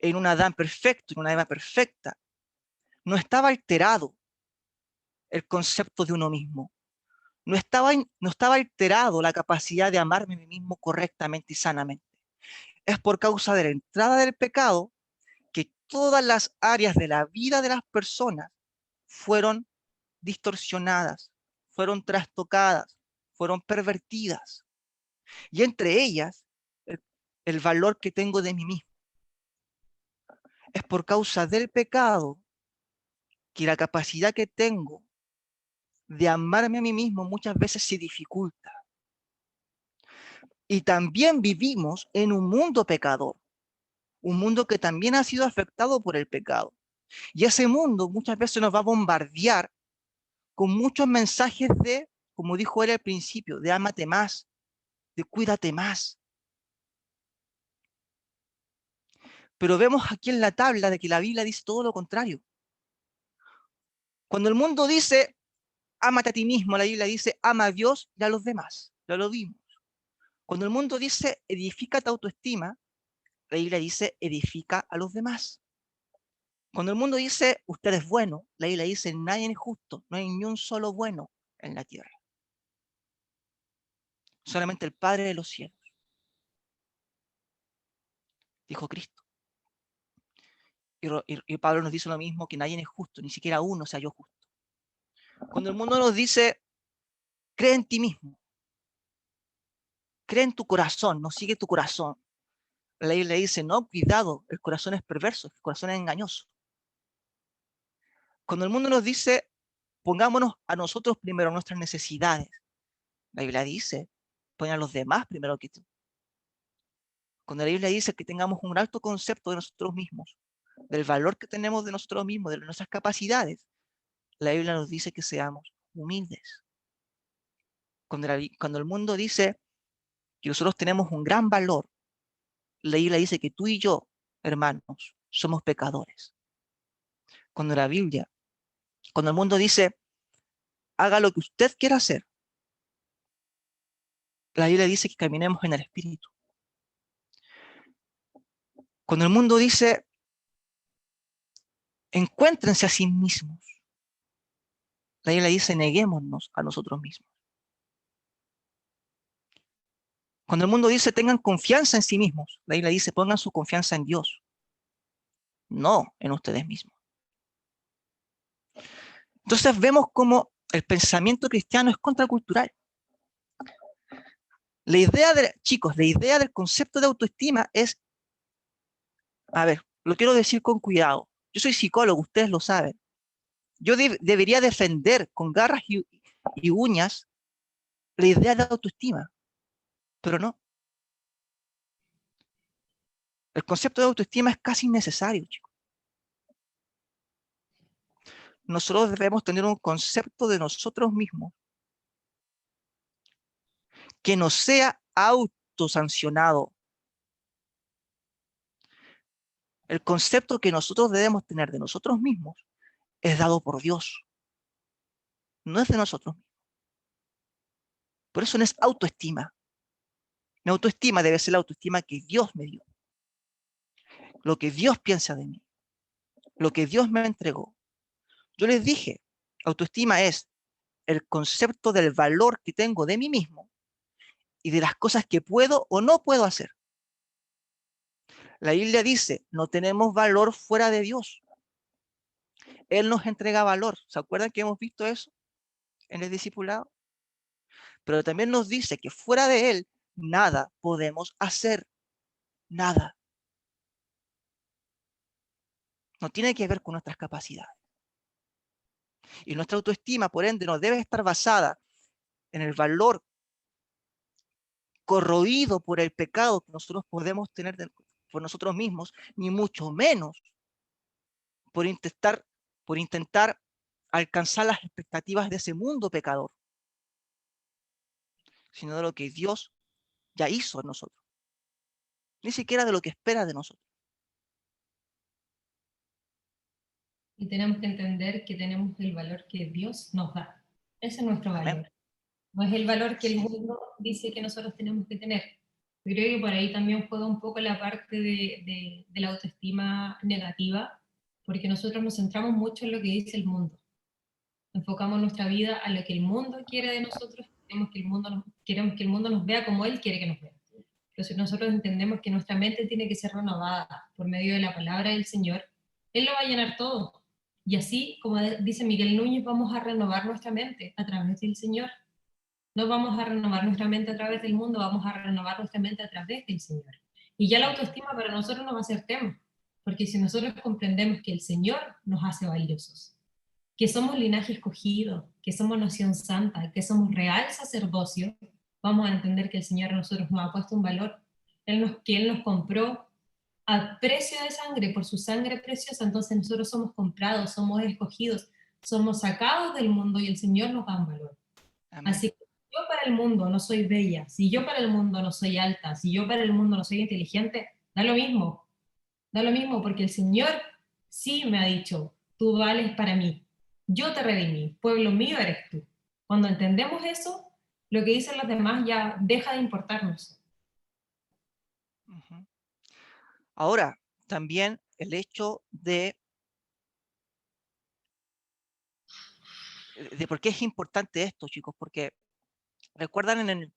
Speaker 1: en un Adán perfecto, en una Eva perfecta, no estaba alterado el concepto de uno mismo. No estaba alterado la capacidad de amarme a mí mismo correctamente y sanamente. Es por causa de la entrada del pecado que todas las áreas de la vida de las personas fueron distorsionadas, fueron trastocadas, fueron pervertidas. Y entre ellas, el valor que tengo de mí mismo. Es por causa del pecado que la capacidad que tengo de amarme a mí mismo muchas veces se dificulta. Y también vivimos en un mundo pecador, un mundo que también ha sido afectado por el pecado. Y ese mundo muchas veces nos va a bombardear con muchos mensajes de, como dijo él al principio, de ámate más, de cuídate más. Pero vemos aquí en la tabla de que la Biblia dice todo lo contrario. Cuando el mundo dice, ámate a ti mismo, la Biblia dice, ama a Dios y a los demás. Ya lo vimos. Cuando el mundo dice, edifica tu autoestima, la Biblia dice, edifica a los demás. Cuando el mundo dice, usted es bueno, la Biblia dice, nadie es justo, no hay ni un solo bueno en la tierra. Solamente el Padre de los cielos, dijo Cristo. Y Pablo nos dice lo mismo, que nadie es justo, ni siquiera uno se halló justo. Cuando el mundo nos dice, cree en ti mismo, cree en tu corazón, no sigue tu corazón. La Biblia dice, no, cuidado, el corazón es perverso, el corazón es engañoso. Cuando el mundo nos dice, pongámonos a nosotros primero nuestras necesidades, la Biblia dice, pon a los demás primero que tú. Cuando la Biblia dice que tengamos un alto concepto de nosotros mismos, del valor que tenemos de nosotros mismos, de nuestras capacidades, la Biblia nos dice que seamos humildes. Cuando el mundo dice que nosotros tenemos un gran valor, la Biblia dice que tú y yo, hermanos, somos pecadores. Cuando el mundo dice, haga lo que usted quiera hacer, la Biblia dice que caminemos en el Espíritu. Cuando el mundo dice, encuéntrense a sí mismos, la Biblia dice, neguémonos a nosotros mismos. Cuando el mundo dice, tengan confianza en sí mismos, la Biblia dice, pongan su confianza en Dios, no en ustedes mismos. Entonces vemos cómo el pensamiento cristiano es contracultural. Chicos, la idea del concepto de autoestima es, a ver, lo quiero decir con cuidado. Yo soy psicólogo, ustedes lo saben. Yo debería defender con garras y uñas la idea de autoestima, pero no. El concepto de autoestima es casi innecesario, chicos. Nosotros debemos tener un concepto de nosotros mismos que no sea autosancionado. El concepto que nosotros debemos tener de nosotros mismos es dado por Dios, no es de nosotros mismos. Por eso no es autoestima. Mi autoestima debe ser la autoestima que Dios me dio, lo que Dios piensa de mí, lo que Dios me entregó. Yo les dije, autoestima es el concepto del valor que tengo de mí mismo y de las cosas que puedo o no puedo hacer. La Biblia dice, no tenemos valor fuera de Dios. Él nos entrega valor. ¿Se acuerdan que hemos visto eso en el discipulado? Pero también nos dice que fuera de Él nada podemos hacer. Nada. No tiene que ver con nuestras capacidades. Y nuestra autoestima, por ende, no debe estar basada en el valor corroído por el pecado que nosotros podemos tener por nosotros mismos, ni mucho menos por intentar alcanzar las expectativas de ese mundo pecador, sino de lo que Dios ya hizo en nosotros. Ni siquiera de lo que espera de nosotros.
Speaker 2: Y tenemos que entender que tenemos el valor que Dios nos da. Ese es nuestro
Speaker 1: Amén.
Speaker 2: valor. No es el valor que el mundo dice que nosotros tenemos que tener. Yo creo que por ahí también juega un poco la parte de la autoestima negativa, porque nosotros nos centramos mucho en lo que dice el mundo. Enfocamos nuestra vida a lo que el mundo quiere de nosotros, queremos que el mundo nos vea como él quiere que nos vea. Pero si nosotros entendemos que nuestra mente tiene que ser renovada por medio de la palabra del Señor, Él lo va a llenar todo. Y así, como dice Miguel Núñez, vamos a renovar nuestra mente a través del Señor. No vamos a renovar nuestra mente a través del mundo, vamos a renovar nuestra mente a través del Señor. Y ya la autoestima para nosotros no va a ser tema, porque si nosotros comprendemos que el Señor nos hace valiosos, que somos linaje escogido, que somos nación santa, que somos real sacerdocio, vamos a entender que el Señor a nosotros nos ha puesto un valor, que Él nos compró a precio de sangre, por su sangre preciosa, entonces nosotros somos comprados, somos escogidos, somos sacados del mundo y el Señor nos da un valor.
Speaker 1: Amén.
Speaker 2: Así que si yo para el mundo no soy bella, si yo para el mundo no soy alta, si yo para el mundo no soy inteligente, da lo mismo porque el Señor sí me ha dicho, tú vales para mí, yo te redimí, pueblo mío eres tú. Cuando entendemos eso, lo que dicen los demás ya deja de importarnos.
Speaker 1: Ujú. Ahora, también el hecho de por qué es importante esto, chicos, porque recuerdan en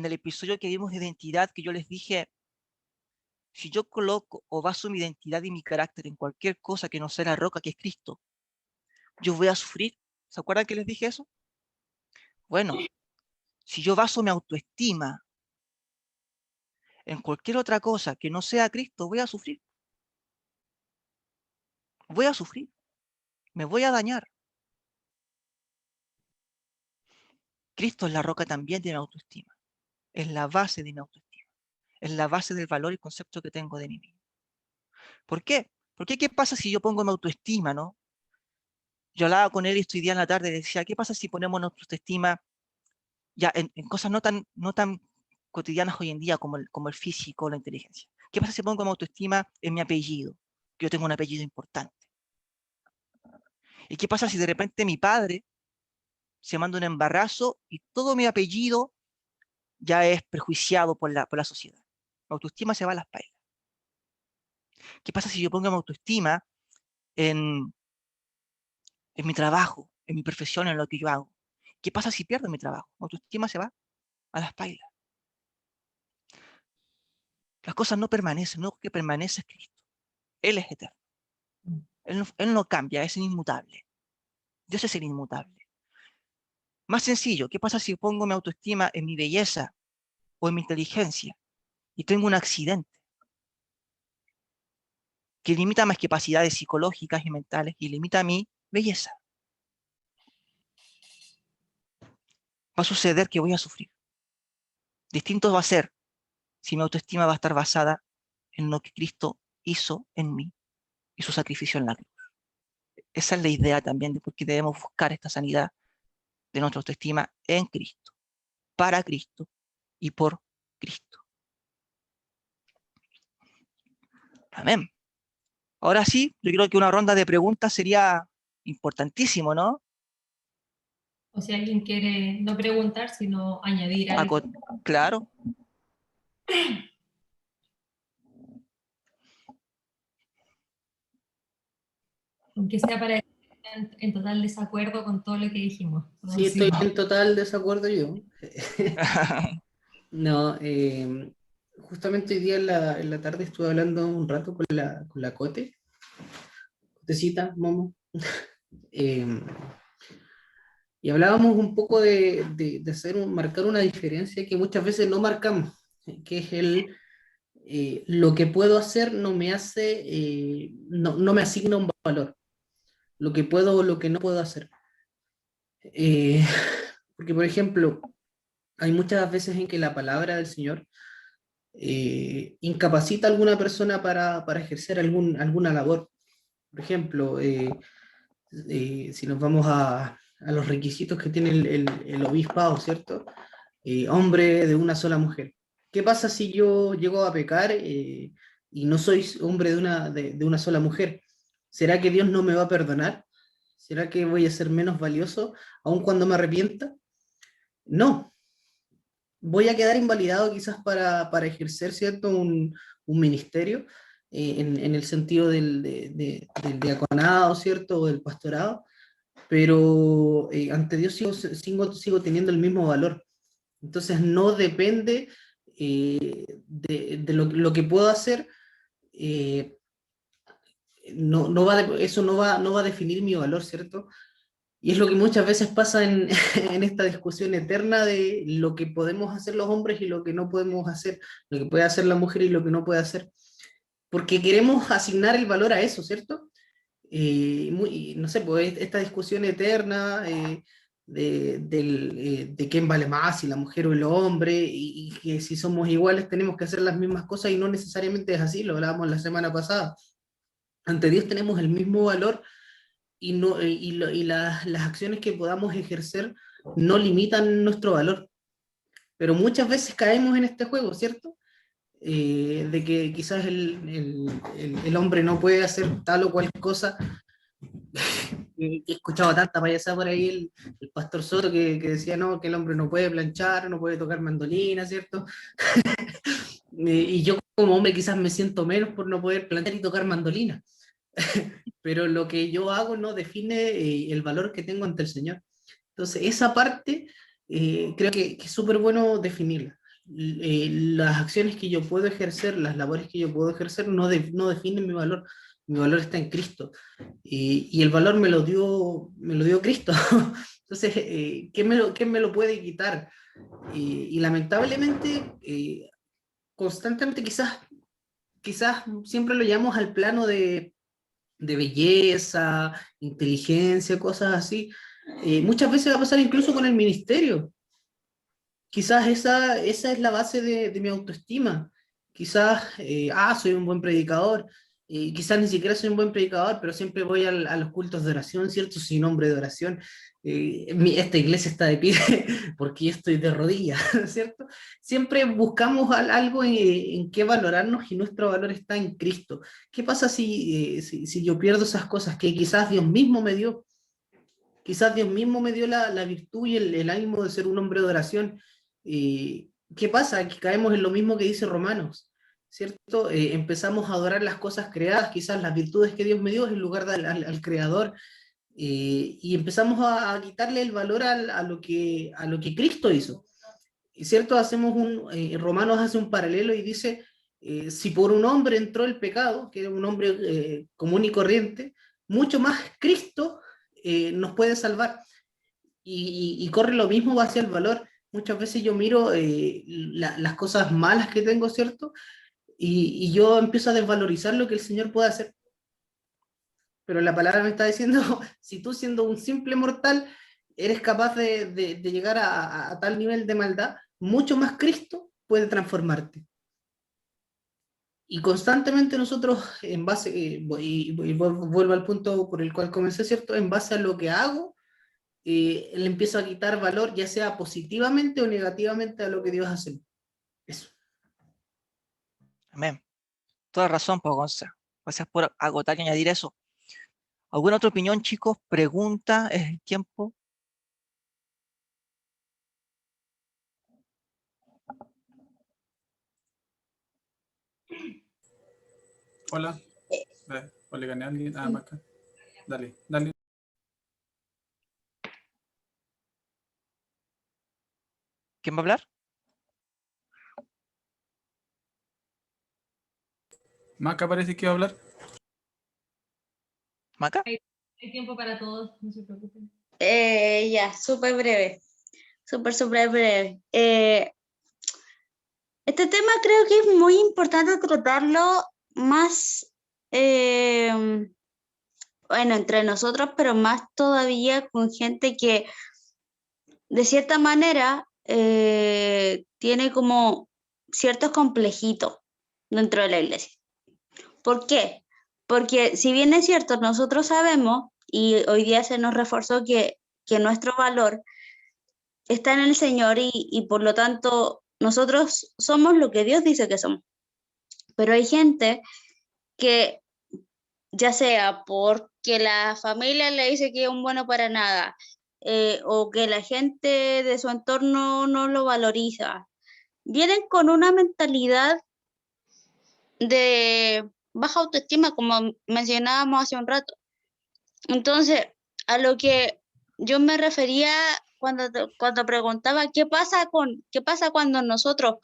Speaker 1: el episodio que vimos de identidad que yo les dije, si yo coloco o baso mi identidad y mi carácter en cualquier cosa que no sea la roca que es Cristo, yo voy a sufrir. ¿Se acuerdan que les dije eso? Bueno, si yo baso mi autoestima en cualquier otra cosa que no sea Cristo, voy a sufrir. Voy a sufrir. Me voy a dañar. Cristo es la roca también de mi autoestima. Es la base de mi autoestima. Es la base del valor y concepto que tengo de mí mismo. ¿Por qué? Porque ¿qué pasa si yo pongo mi autoestima, no? Yo hablaba con él y estudié en la tarde y decía, ¿qué pasa si ponemos nuestra autoestima ya en cosas no tan cotidianas hoy en día como el físico o la inteligencia? ¿Qué pasa si pongo mi autoestima en mi apellido? Que yo tengo un apellido importante. ¿Y qué pasa si de repente mi padre se manda un embarazo y todo mi apellido ya es prejuiciado por la sociedad? Mi autoestima se va a las pailas. ¿Qué pasa si yo pongo mi autoestima en mi trabajo, en mi profesión, en lo que yo hago? ¿Qué pasa si pierdo mi trabajo? Mi autoestima se va a las pailas. Las cosas no permanecen, no, que permanece es Cristo. Él es eterno. Él no cambia, es inmutable. Dios es el inmutable. Más sencillo, ¿qué pasa si pongo mi autoestima en mi belleza o en mi inteligencia y tengo un accidente que limita mis capacidades psicológicas y mentales y limita mi belleza? Va a suceder que voy a sufrir. Distinto va a ser si mi autoestima va a estar basada en lo que Cristo hizo en mí y su sacrificio en la cruz. Esa es la idea también de por qué debemos buscar esta sanidad de nuestra autoestima en Cristo, para Cristo y por Cristo. Amén. Ahora sí, yo creo que una ronda de preguntas sería importantísimo, ¿no?
Speaker 2: O si alguien quiere no preguntar, sino añadir algo.
Speaker 1: Claro.
Speaker 2: Aunque sea para estar en total desacuerdo con todo lo que dijimos.
Speaker 7: Sí, estoy en total desacuerdo yo. No, justamente hoy día en la tarde estuve hablando un rato con la Cote, Cotecita, Momo, y hablábamos un poco de marcar una diferencia que muchas veces no marcamos, que es lo que puedo hacer no me hace, no me asigna un valor, lo que puedo o lo que no puedo hacer. Porque, por ejemplo, hay muchas veces en que la palabra del Señor incapacita a alguna persona para ejercer alguna labor. Por ejemplo, si nos vamos a los requisitos que tiene el obispado, ¿cierto? Hombre de una sola mujer. ¿Qué pasa si yo llego a pecar y no soy hombre de una sola mujer? ¿Será que Dios no me va a perdonar? ¿Será que voy a ser menos valioso aun cuando me arrepienta? No. voy a quedar invalidado quizás para ejercer, ¿cierto? Un ministerio, en el sentido del diaconado, ¿cierto? O del pastorado, pero ante Dios sigo teniendo el mismo valor. Entonces no depende de lo que puedo hacer, eh, eso no va a definir mi valor, ¿cierto? Y es lo que muchas veces pasa en, en esta discusión eterna de lo que podemos hacer los hombres y lo que no podemos hacer, lo que puede hacer la mujer y lo que no puede hacer. Porque queremos asignar el valor a eso, ¿cierto? No sé, pues esta discusión eterna de quién vale más, si la mujer o el hombre, y que si somos iguales tenemos que hacer las mismas cosas, y no necesariamente es así, lo hablábamos la semana pasada. Ante Dios tenemos el mismo valor, y, no, y las acciones que podamos ejercer no limitan nuestro valor. Pero muchas veces caemos en este juego, ¿cierto? De que quizás el hombre no puede hacer tal o cual cosa. He escuchado tanta payasada por ahí, el pastor Soto que decía no, que el hombre no puede planchar, no puede tocar mandolina, ¿cierto? Y yo como hombre quizás me siento menos por no poder planchar y tocar mandolina. Pero lo que yo hago no define el valor que tengo ante el Señor. Entonces, esa parte creo que es súper bueno definirla. Las acciones que yo puedo ejercer, las labores que yo puedo ejercer, no definen mi valor. Mi valor está en Cristo. Y el valor me lo dio Cristo. Entonces, ¿quién me lo puede quitar? Y lamentablemente, constantemente quizás siempre lo llevamos al plano de belleza, inteligencia, cosas así. Muchas veces va a pasar incluso con el ministerio. Quizás esa es la base de mi autoestima. Quizás, soy un buen predicador. Quizás ni siquiera soy un buen predicador, pero siempre voy a los cultos de oración, ¿cierto? Sin nombre de oración. Esta iglesia está de pie porque yo estoy de rodillas, ¿cierto? Siempre buscamos algo en qué valorarnos, y nuestro valor está en Cristo. ¿Qué pasa si yo pierdo esas cosas que quizás Dios mismo me dio? Quizás Dios mismo me dio la virtud y el ánimo de ser un hombre de oración. ¿Qué pasa? Que caemos en lo mismo que dice Romanos, ¿cierto? Empezamos a adorar las cosas creadas, quizás las virtudes que Dios me dio, en lugar de al Creador, y empezamos a quitarle el valor a lo que Cristo hizo. ¿Cierto? Romanos hace un paralelo y dice, si por un hombre entró el pecado, que era un hombre común y corriente, mucho más Cristo nos puede salvar. Y corre lo mismo hacia el valor. Muchas veces yo miro las cosas malas que tengo, ¿cierto? Y yo empiezo a desvalorizar lo que el Señor puede hacer. Pero la palabra me está diciendo, si tú siendo un simple mortal eres capaz de llegar a tal nivel de maldad, mucho más Cristo puede transformarte. Y constantemente nosotros, en base, y vuelvo al punto por el cual comencé, ¿cierto? En base a lo que hago, le empiezo a quitar valor, ya sea positivamente o negativamente, a lo que Dios hace. Eso.
Speaker 1: Amén. Toda razón, pues, Gonza. Gracias por agotar y añadir eso. ¿Alguna otra opinión, chicos? ¿Pregunta? ¿Es el tiempo?
Speaker 8: Hola. ¿O le gané a alguien? Maca. Dale.
Speaker 1: ¿Quién va a hablar?
Speaker 8: Maca parece que iba a hablar.
Speaker 1: ¿Maca?
Speaker 2: Hay tiempo para todos, no se preocupen.
Speaker 6: Ya, súper breve. Súper breve. Este tema creo que es muy importante tratarlo más, bueno, entre nosotros, pero más todavía con gente que de cierta manera tiene como ciertos complejitos dentro de la iglesia. ¿Por qué? Porque si bien es cierto, nosotros sabemos, y hoy día se nos reforzó que nuestro valor está en el Señor, y por lo tanto nosotros somos lo que Dios dice que somos. Pero hay gente que, ya sea porque la familia le dice que es un bueno para nada, o que la gente de su entorno no lo valoriza, vienen con una mentalidad de baja autoestima, como mencionábamos hace un rato. Entonces, a lo que yo me refería cuando preguntaba qué pasa cuando nosotros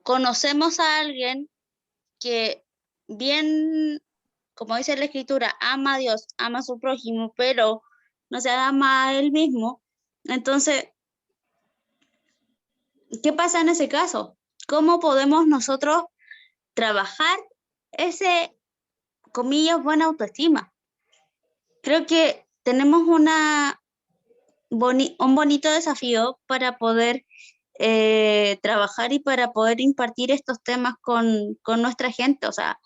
Speaker 6: conocemos a alguien que bien, como dice la escritura, ama a Dios, ama a su prójimo, pero no se ama a él mismo. Entonces, ¿qué pasa en ese caso? ¿Cómo podemos nosotros trabajar ese, comillas, buena autoestima? Creo que tenemos un bonito desafío para poder trabajar y para poder impartir estos temas con nuestra gente. O sea,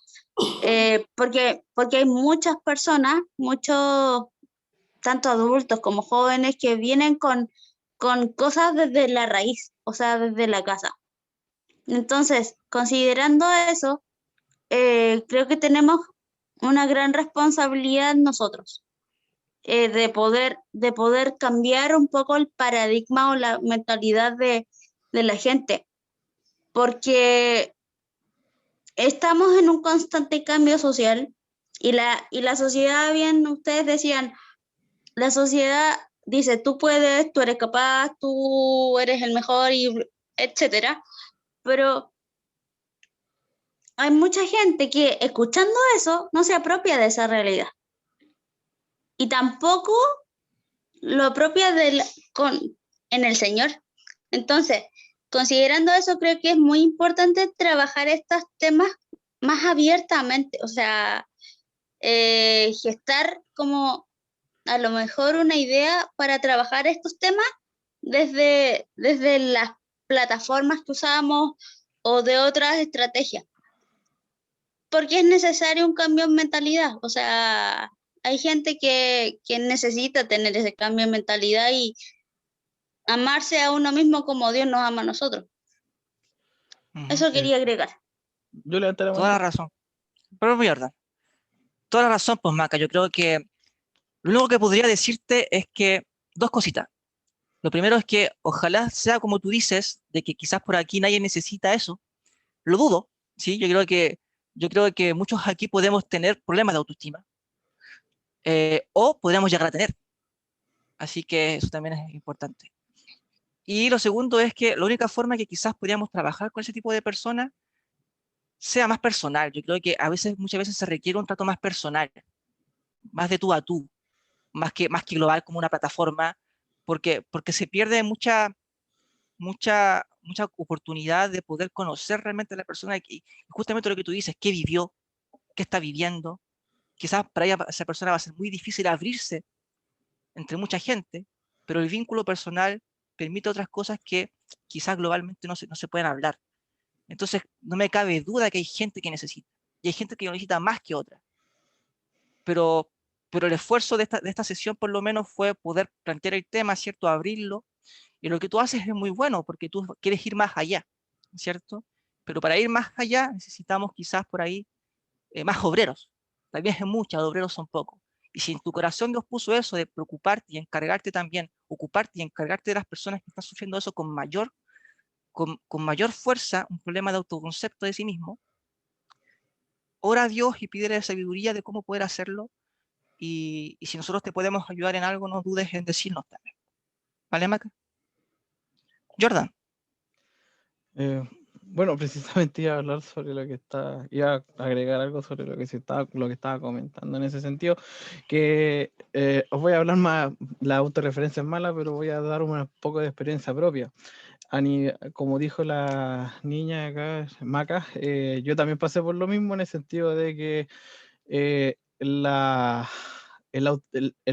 Speaker 6: porque hay muchas personas, muchos, tanto adultos como jóvenes, que vienen con cosas desde la raíz, o sea, desde la casa. Entonces, considerando eso, creo que tenemos una gran responsabilidad nosotros, de poder cambiar un poco el paradigma o la mentalidad de la gente, porque estamos en un constante cambio social y la sociedad, bien ustedes decían, la sociedad dice, tú puedes, tú eres capaz, tú eres el mejor, y etcétera, pero hay mucha gente que escuchando eso no se apropia de esa realidad y tampoco lo apropia en el Señor. Entonces, considerando eso, creo que es muy importante trabajar estos temas más abiertamente, o sea, gestar como a lo mejor una idea para trabajar estos temas desde las plataformas que usamos o de otras estrategias, porque es necesario un cambio en mentalidad. O sea, hay gente que necesita tener ese cambio en mentalidad y amarse a uno mismo como Dios nos ama a nosotros.
Speaker 1: Ujú.
Speaker 6: Eso quería agregar.
Speaker 3: Yo levanté la
Speaker 1: Toda la
Speaker 3: mano.
Speaker 1: razón. Pero Jordan, toda la razón, pues Maca, yo creo que lo único que podría decirte es que dos cositas. Lo primero es que ojalá sea como tú dices, de que quizás por aquí nadie necesita eso. Lo dudo, ¿sí? Yo creo que muchos aquí podemos tener problemas de autoestima, o podríamos llegar a tener. Así que eso también es importante. Y lo segundo es que la única forma que quizás podríamos trabajar con ese tipo de personas sea más personal. Yo creo que muchas veces se requiere un trato más personal, más de tú a tú, más que global como una plataforma, porque se pierde mucha oportunidad de poder conocer realmente a la persona y justamente lo que tú dices, qué vivió, qué está viviendo. Quizás para esa persona va a ser muy difícil abrirse entre mucha gente, pero el vínculo personal permite otras cosas que quizás globalmente no se pueden hablar. Entonces, no me cabe duda que hay gente que necesita, y hay gente que lo necesita más que otra. Pero, pero el esfuerzo de esta sesión, por lo menos, fue poder plantear el tema, ¿cierto? Abrirlo. Y lo que tú haces es muy bueno, porque tú quieres ir más allá, ¿cierto? Pero para ir más allá necesitamos quizás por ahí más obreros. También es mucha, obreros son pocos. Y si en tu corazón Dios puso eso de preocuparte y encargarte también, ocuparte y encargarte de las personas que están sufriendo eso con mayor fuerza, un problema de autoconcepto de sí mismo, ora a Dios y pídele sabiduría de cómo poder hacerlo. Y si nosotros te podemos ayudar en algo, no dudes en decirnos también. ¿Vale, Maca? Jordan.
Speaker 3: Bueno, precisamente iba a hablar sobre iba a agregar algo sobre lo que estaba comentando en ese sentido, que os voy a hablar más, la autorreferencia es mala, pero voy a dar un poco de experiencia propia. Como dijo la niña acá, Maca, yo también pasé por lo mismo en el sentido de que el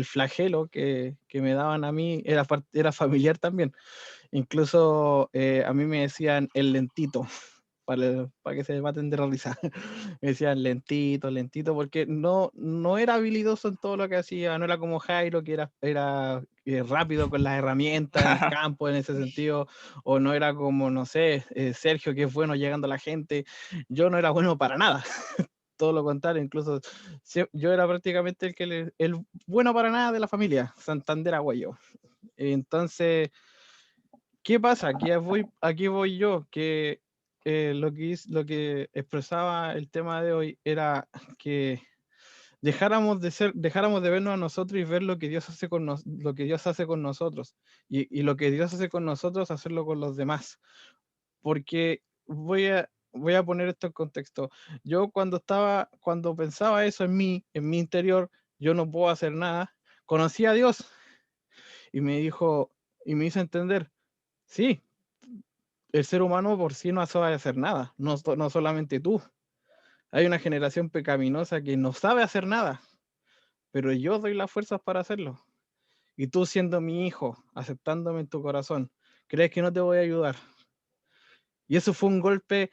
Speaker 3: flagelo que me daban a mí era familiar también. Incluso a mí me decían el lentito, para que se maten de risa. Me decían lentito, lentito, porque no era habilidoso en todo lo que hacía, no era como Jairo, que era rápido con las herramientas en el campo, en ese sentido, o no era como, no sé, Sergio, que es bueno llegando a la gente. Yo no era bueno para nada. Todo lo contrario, incluso yo era prácticamente el bueno para nada de la familia, Santander Agüello. Entonces, ¿qué pasa? Aquí voy yo, que lo que expresaba el tema de hoy era que dejáramos de vernos a nosotros y ver lo que Dios hace lo que Dios hace con nosotros. Y lo que Dios hace con nosotros, hacerlo con los demás. Porque voy a poner esto en contexto. Yo cuando pensaba eso en mi interior, yo no puedo hacer nada, conocí a Dios y me dijo, y me hizo entender, sí, el ser humano por sí no sabe hacer nada, no solamente tú. Hay una generación pecaminosa que no sabe hacer nada, pero yo doy las fuerzas para hacerlo. Y tú siendo mi hijo, aceptándome en tu corazón, ¿crees que no te voy a ayudar? Y eso fue un golpe,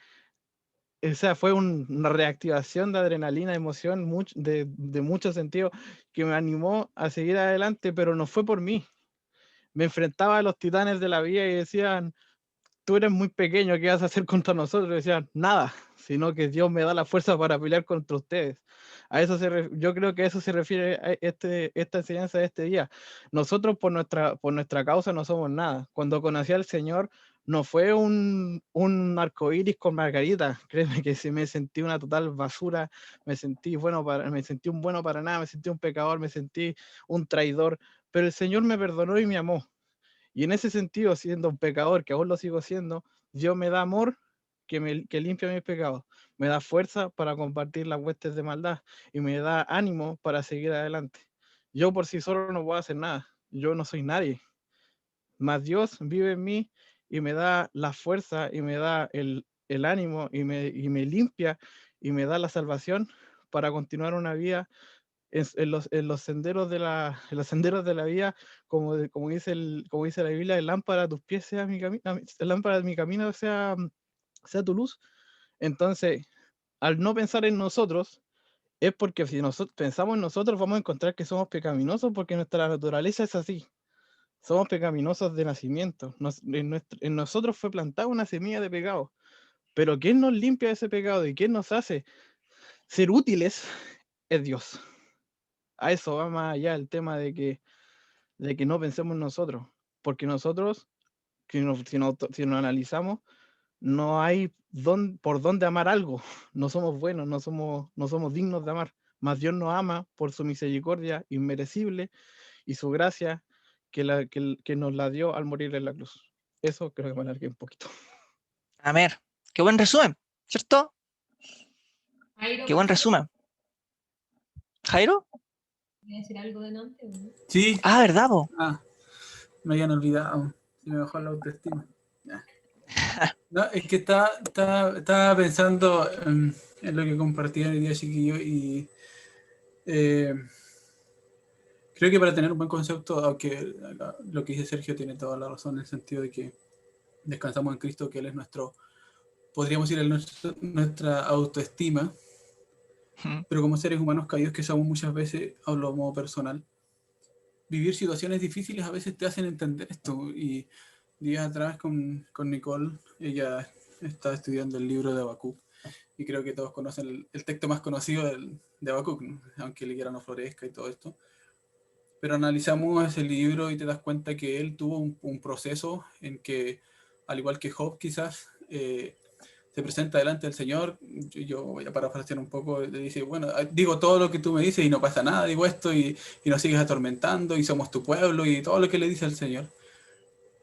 Speaker 3: o sea, fue una reactivación de adrenalina, de emoción, de mucho sentido, que me animó a seguir adelante, pero no fue por mí. Me enfrentaba a los titanes de la vida y decían, tú eres muy pequeño, ¿qué vas a hacer contra nosotros? Y decían, nada, sino que Dios me da la fuerza para pelear contra ustedes. Yo creo que a eso se refiere a esta enseñanza de este día. Nosotros por nuestra causa no somos nada. Cuando conocí al Señor, no fue un arcoíris con margarita. Créeme que si me sentí una total basura, me sentí un bueno para nada, me sentí un pecador, me sentí un traidor, pero el Señor me perdonó y me amó. Y en ese sentido, siendo un pecador, que aún lo sigo siendo, Dios me da amor que limpia mis pecados, me da fuerza para compartir las huestes de maldad y me da ánimo para seguir adelante. Yo por sí solo no puedo hacer nada, yo no soy nadie, mas Dios vive en mí y me da la fuerza y me da el ánimo y me limpia y me da la salvación para continuar una vida en los senderos en los senderos de la vida, como dice la Biblia, lámpara a tus pies sea mi camino, lámpara de mi camino sea tu luz. Entonces, al no pensar en nosotros, es porque si nosotros pensamos en nosotros, vamos a encontrar que somos pecaminosos, porque nuestra naturaleza es así. Somos pecaminosos de nacimiento. En nosotros fue plantada una semilla de pecado. Pero ¿quién nos limpia de ese pecado y quién nos hace ser útiles? Es Dios. A eso va más allá el tema de que no pensemos en nosotros, porque nosotros, si nos analizamos, no hay por dónde amar algo, no somos buenos, no somos dignos de amar, mas Dios nos ama por su misericordia inmerecible y su gracia que nos la dio al morir en la cruz. Eso creo que me alargué un poquito.
Speaker 1: Amén. Qué buen resumen, ¿cierto?
Speaker 2: Jairo,
Speaker 1: Qué buen resumen. ¿Jairo?
Speaker 2: ¿quieres decir algo delante? ¿No?
Speaker 8: Sí.
Speaker 1: Ah, ¿verdad, po?
Speaker 8: Me habían olvidado. Se me bajó la autoestima. No, es que estaba pensando en lo que compartían el día, chiquillo, y creo que para tener un buen concepto, aunque lo que dice Sergio tiene toda la razón en el sentido de que descansamos en Cristo, que Él es podríamos decir, nuestra autoestima, pero como seres humanos caídos que somos muchas veces, hablo de modo personal, vivir situaciones difíciles a veces te hacen entender esto. Y días atrás con Nicole, ella está estudiando el libro de Habacuc, y creo que todos conocen el texto más conocido de Habacuc, ¿no? Aunque la higuera no florezca y todo esto. Pero analizamos ese libro y te das cuenta que él tuvo un proceso en que, al igual que Job quizás, se presenta delante del Señor. Yo voy a parafrasear un poco, le dice, bueno, digo todo lo que tú me dices y no pasa nada, digo esto y nos sigues atormentando y somos tu pueblo y todo lo que le dice al Señor.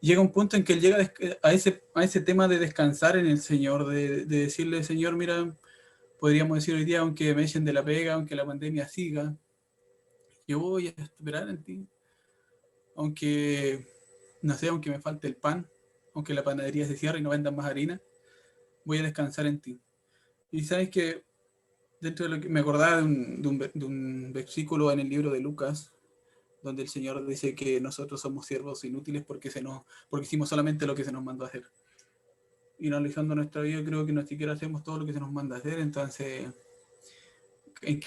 Speaker 8: Llega un punto en que él llega a ese tema de descansar en el Señor, de decirle, Señor, mira, podríamos decir hoy día, aunque me echen de la pega, aunque la pandemia siga, yo voy a esperar en ti. Aunque, no sé, aunque me falte el pan, aunque la panadería se cierre y no vendan más harina, voy a descansar en ti. Y sabes que dentro de lo que me acordaba de un versículo en el libro de Lucas, donde el Señor dice que nosotros somos siervos inútiles porque hicimos solamente lo que se nos mandó a hacer. Y analizando nuestra vida, creo que no siquiera hacemos todo lo que se nos manda a hacer. Entonces, ¿en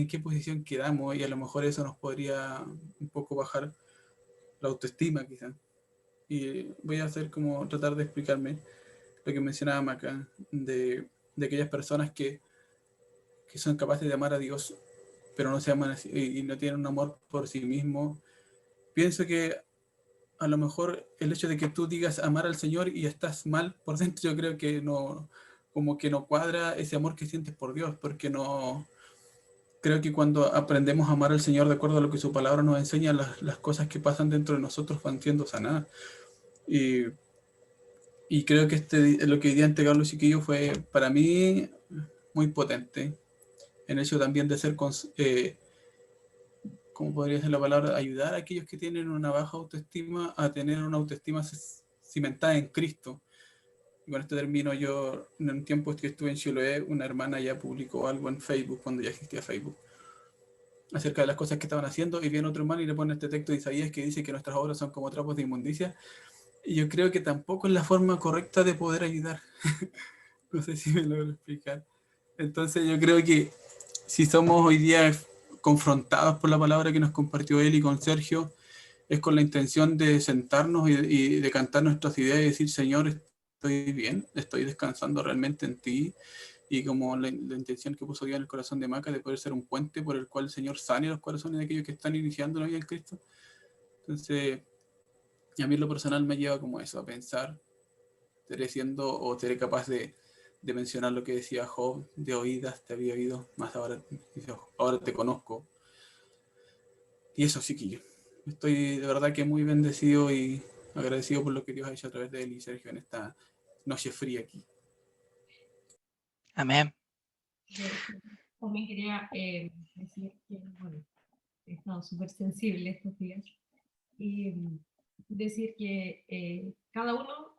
Speaker 8: qué posición quedamos? Y a lo mejor eso nos podría un poco bajar la autoestima, quizás. Y voy a tratar de explicarme lo que mencionaba Maca, de aquellas personas que son capaces de amar a Dios, pero no se aman así, y no tienen un amor por sí mismos. Pienso que a lo mejor el hecho de que tú digas amar al Señor y estás mal por dentro, yo creo que no, como que no cuadra ese amor que sientes por Dios, porque no, creo que cuando aprendemos a amar al Señor de acuerdo a lo que su palabra nos enseña, las cosas que pasan dentro de nosotros van siendo sanadas. Y creo que lo que hoy día entregaron los chiquillos fue para mí muy potente. En el hecho también de ser, ¿cómo podría ser la palabra? Ayudar a aquellos que tienen una baja autoestima a tener una autoestima cimentada en Cristo. Y con esto termino. Yo, en un tiempo que estuve en Chiloé, una hermana ya publicó algo en Facebook, cuando ya existía Facebook, acerca de las cosas que estaban haciendo, y viene otro hermano y le pone este texto de Isaías que dice que nuestras obras son como trapos de inmundicia. Y yo creo que tampoco es la forma correcta de poder ayudar. No sé si me logro explicar. Entonces yo creo que si somos hoy día confrontados por la palabra que nos compartió él y con Sergio, es con la intención de sentarnos y de cantar nuestras ideas y decir, Señor, estoy bien, estoy descansando realmente en ti, y como la intención que puso Dios en el corazón de Maca de poder ser un puente por el cual el Señor sane los corazones de aquellos que están iniciando la vida en Cristo. Entonces, a mí en lo personal me lleva como eso, a pensar, ¿seré siendo o seré capaz de mencionar lo que decía Job, de oídas te había oído, más ahora te conozco? Y eso, chiquillo. Estoy de verdad que muy bendecido y agradecido por lo que Dios ha hecho a través de él y Sergio en esta noche fría aquí.
Speaker 1: Amén.
Speaker 2: Yo también quería decir que, bueno, he estado súper sensible estos días y decir que cada uno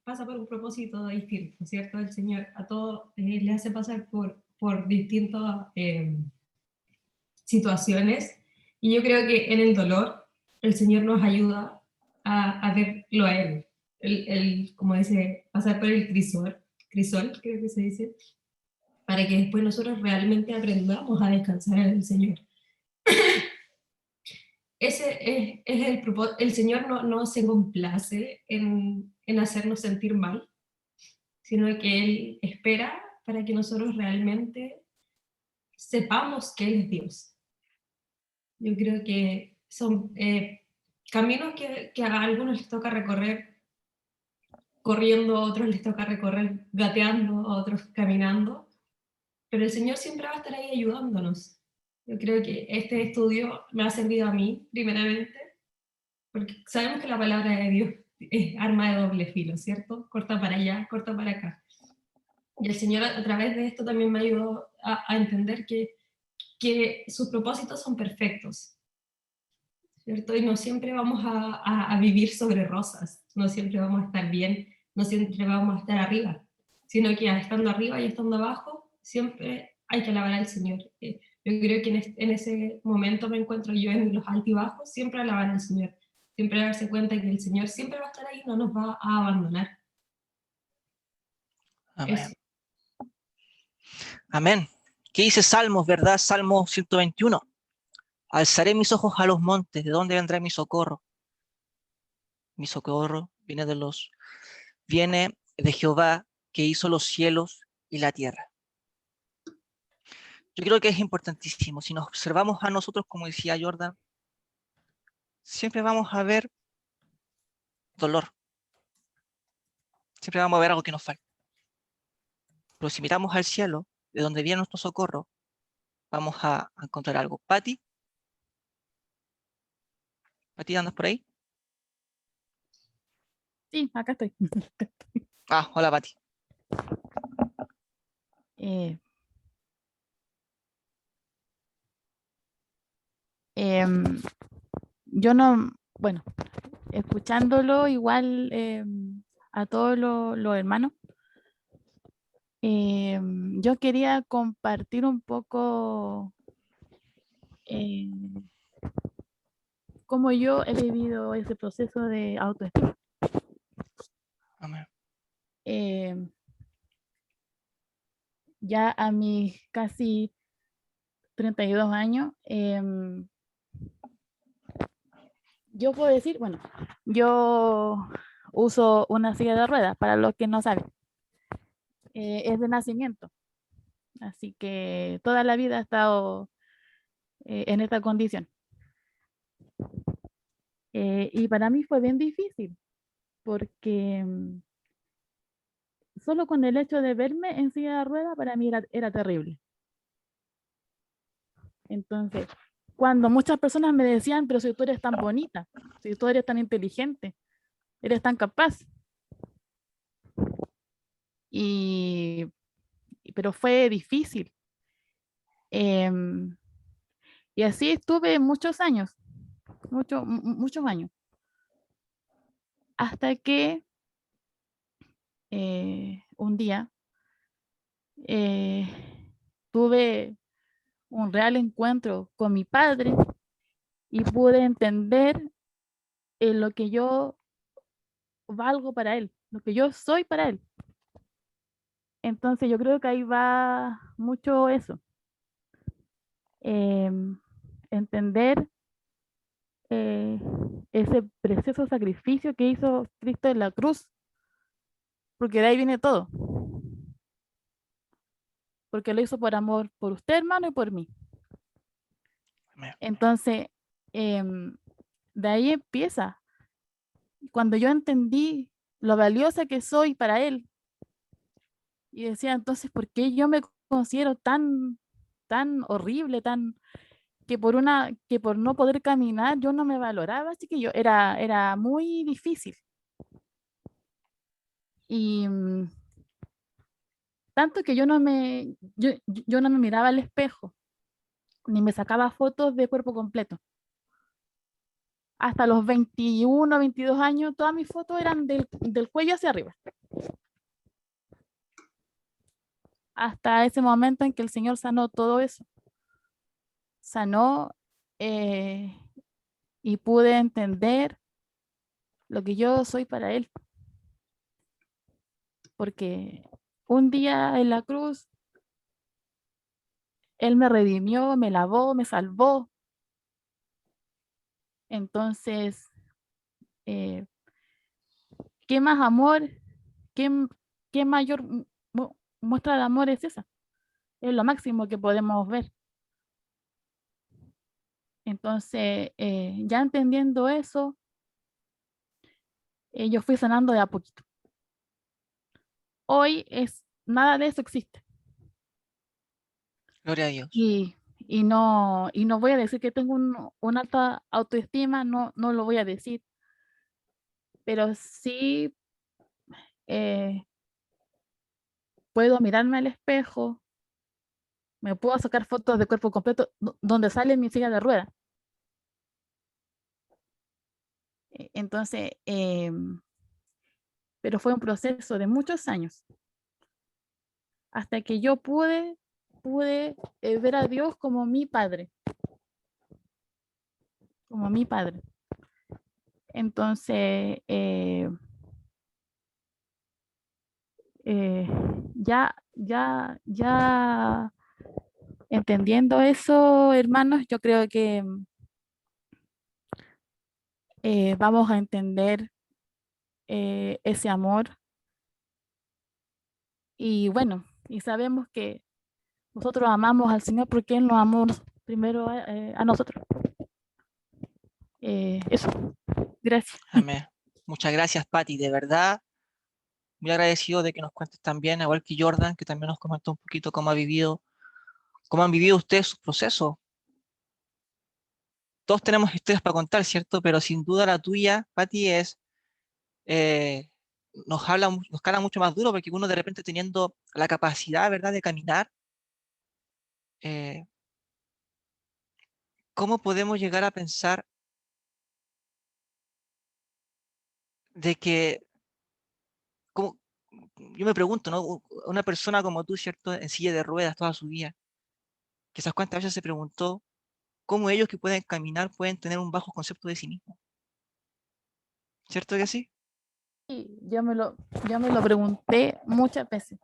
Speaker 2: pasa por un propósito distinto, ¿cierto? El Señor a todos le hace pasar por distintas situaciones, y yo creo que en el dolor el Señor nos ayuda a verlo a Él, como dice, pasar por el crisol, creo que se dice, para que después nosotros realmente aprendamos a descansar en el Señor. Ese es el propósito. El Señor no se complace en hacernos sentir mal, sino que Él espera para que nosotros realmente sepamos que Él es Dios. Yo creo que son caminos que a algunos les toca recorrer corriendo, a otros les toca recorrer gateando, a otros caminando, pero el Señor siempre va a estar ahí ayudándonos. Yo creo que este estudio me ha servido a mí, primeramente, porque sabemos que la palabra de Dios es arma de doble filo, ¿cierto? Corta para allá, corta para acá. Y el Señor a través de esto también me ayudó a entender que sus propósitos son perfectos, ¿cierto? Y no siempre vamos a vivir sobre rosas, no siempre vamos a estar bien, no siempre vamos a estar arriba, sino que estando arriba y estando abajo, siempre hay que alabar al Señor. Yo creo que en ese momento me encuentro yo en los altibajos, siempre alabar al Señor, siempre darse cuenta que el Señor siempre va a estar ahí, no nos va a abandonar.
Speaker 1: Amén.
Speaker 2: Eso.
Speaker 1: Amén. ¿Qué dice Salmos, verdad? Salmo 121. Alzaré mis ojos a los montes, ¿de dónde vendrá mi socorro? Mi socorro viene de Jehová, que hizo los cielos y la tierra. Yo creo que es importantísimo. Si nos observamos a nosotros, como decía Jordan, siempre vamos a ver dolor. Siempre vamos a ver algo que nos falta. Pero si miramos al cielo, de donde viene nuestro socorro, vamos a encontrar algo. Pati, ¿andas por ahí?
Speaker 9: Sí, acá estoy.
Speaker 1: Ah, hola Pati.
Speaker 9: Eh, yo no, bueno, escuchándolo igual a todos los hermanos, yo quería compartir un poco cómo yo he vivido ese proceso de autoestima.
Speaker 1: Amén.
Speaker 9: Ya a mis casi 32 años, yo puedo decir, bueno, yo uso una silla de ruedas, para los que no saben. Es de nacimiento. Así que toda la vida he estado en esta condición. Y para mí fue bien difícil, porque solo con el hecho de verme en silla de ruedas para mí era terrible. Entonces, cuando muchas personas me decían, pero si tú eres tan bonita, si tú eres tan inteligente, eres tan capaz. Pero fue difícil. Y así estuve muchos años, muchos años, hasta que un día tuve un real encuentro con mi padre y pude entender lo que yo valgo para él, lo que yo soy para él. Entonces yo creo que ahí va mucho eso. Entender ese precioso sacrificio que hizo Cristo en la cruz, porque de ahí viene todo. Porque lo hizo por amor por usted, hermano, y por mí.
Speaker 1: Amén.
Speaker 9: Entonces, de ahí empieza. Cuando yo entendí lo valiosa que soy para Él, y decía, entonces, ¿por qué yo me considero tan horrible, que por no poder caminar yo no me valoraba? Así que era muy difícil. Y tanto que yo no me miraba al espejo, ni me sacaba fotos de cuerpo completo. Hasta los 21, 22 años, todas mis fotos eran del cuello hacia arriba. Hasta ese momento en que el Señor sanó todo eso. Sanó y pude entender lo que yo soy para Él. Porque un día en la cruz, Él me redimió, me lavó, me salvó. Entonces, ¿qué más amor? ¿Qué mayor muestra de amor es esa? Es lo máximo que podemos ver. Entonces, ya entendiendo eso, yo fui sanando de a poquito. Hoy nada de eso existe.
Speaker 1: Gloria a Dios.
Speaker 9: Y no voy a decir que tengo una alta autoestima, no lo voy a decir. Pero sí puedo mirarme al espejo, me puedo sacar fotos de cuerpo completo donde sale mi silla de ruedas. Entonces, pero fue un proceso de muchos años hasta que yo pude ver a Dios como mi padre. Como mi padre. Entonces, ya entendiendo eso, hermanos, yo creo que vamos a entender ese amor. Y bueno, y sabemos que nosotros amamos al Señor porque Él nos amó primero a nosotros. Eso. Gracias.
Speaker 1: Amén. Muchas gracias, Patti. De verdad, muy agradecido de que nos cuentes también, igual que Jordan, que también nos comentó un poquito cómo han vivido ustedes sus procesos. Todos tenemos historias para contar, ¿cierto? Pero sin duda la tuya, Patti, nos cala mucho más duro, porque uno de repente teniendo la capacidad, ¿verdad?, de caminar, ¿cómo podemos llegar a pensar de que, yo me pregunto, ¿no? Una persona como tú, ¿cierto?, en silla de ruedas toda su vida, quizás cuántas veces se preguntó cómo ellos que pueden caminar pueden tener un bajo concepto de sí mismos. ¿Cierto que sí?
Speaker 9: Sí, yo me lo pregunté muchas veces.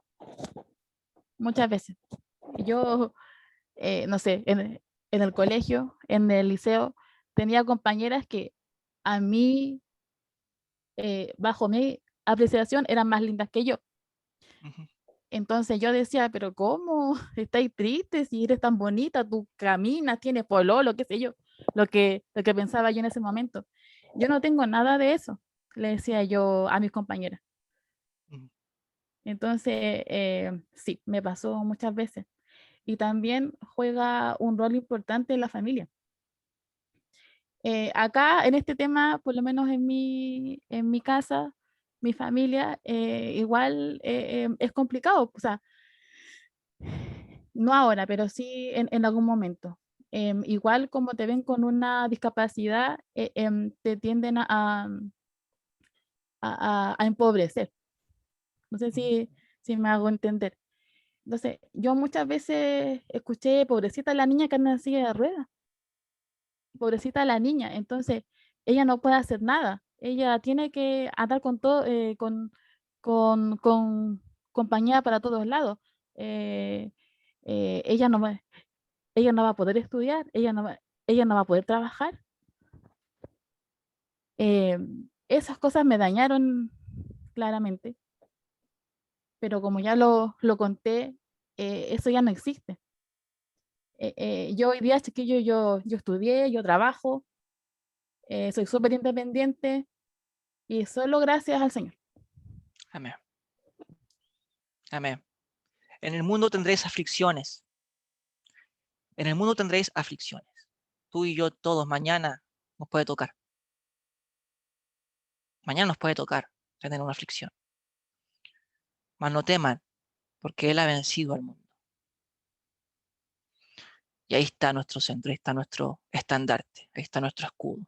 Speaker 9: Muchas veces. Yo, no sé, en el colegio, en el liceo, tenía compañeras que a mí, bajo mi apreciación, eran más lindas que yo.
Speaker 1: Ujú.
Speaker 9: Entonces yo decía, pero ¿cómo? ¿Estáis triste si eres tan bonita? Tú caminas, tienes pololo, qué sé yo, lo que pensaba yo en ese momento. Yo no tengo nada de eso, le decía yo a mis compañeras. Entonces, sí, me pasó muchas veces. Y también juega un rol importante en la familia. Acá, en este tema, por lo menos en mi casa, mi familia, igual es complicado. O sea, no ahora, pero sí en algún momento. Igual como te ven con una discapacidad, te tienden a empobrecer. No sé si me hago entender. Entonces, yo muchas veces escuché, pobrecita la niña que anda en silla de ruedas, pobrecita la niña. Entonces, ella no puede hacer nada. Ella tiene que andar con todo, con compañía para todos lados. Eh, ella no va, ella no va a poder estudiar, ella no va a poder trabajar. Esas cosas me dañaron claramente, pero como ya lo conté, eso ya no existe. Yo hoy día, chiquillo, yo estudié, yo trabajo, soy súper independiente y solo gracias al Señor.
Speaker 1: Amén. Amén. En el mundo tendréis aflicciones. En el mundo tendréis aflicciones. Tú y yo todos mañana nos puede tocar. Mañana nos puede tocar tener una aflicción. Mas no teman, porque Él ha vencido al mundo. Y ahí está nuestro centro, ahí está nuestro estandarte, ahí está nuestro escudo.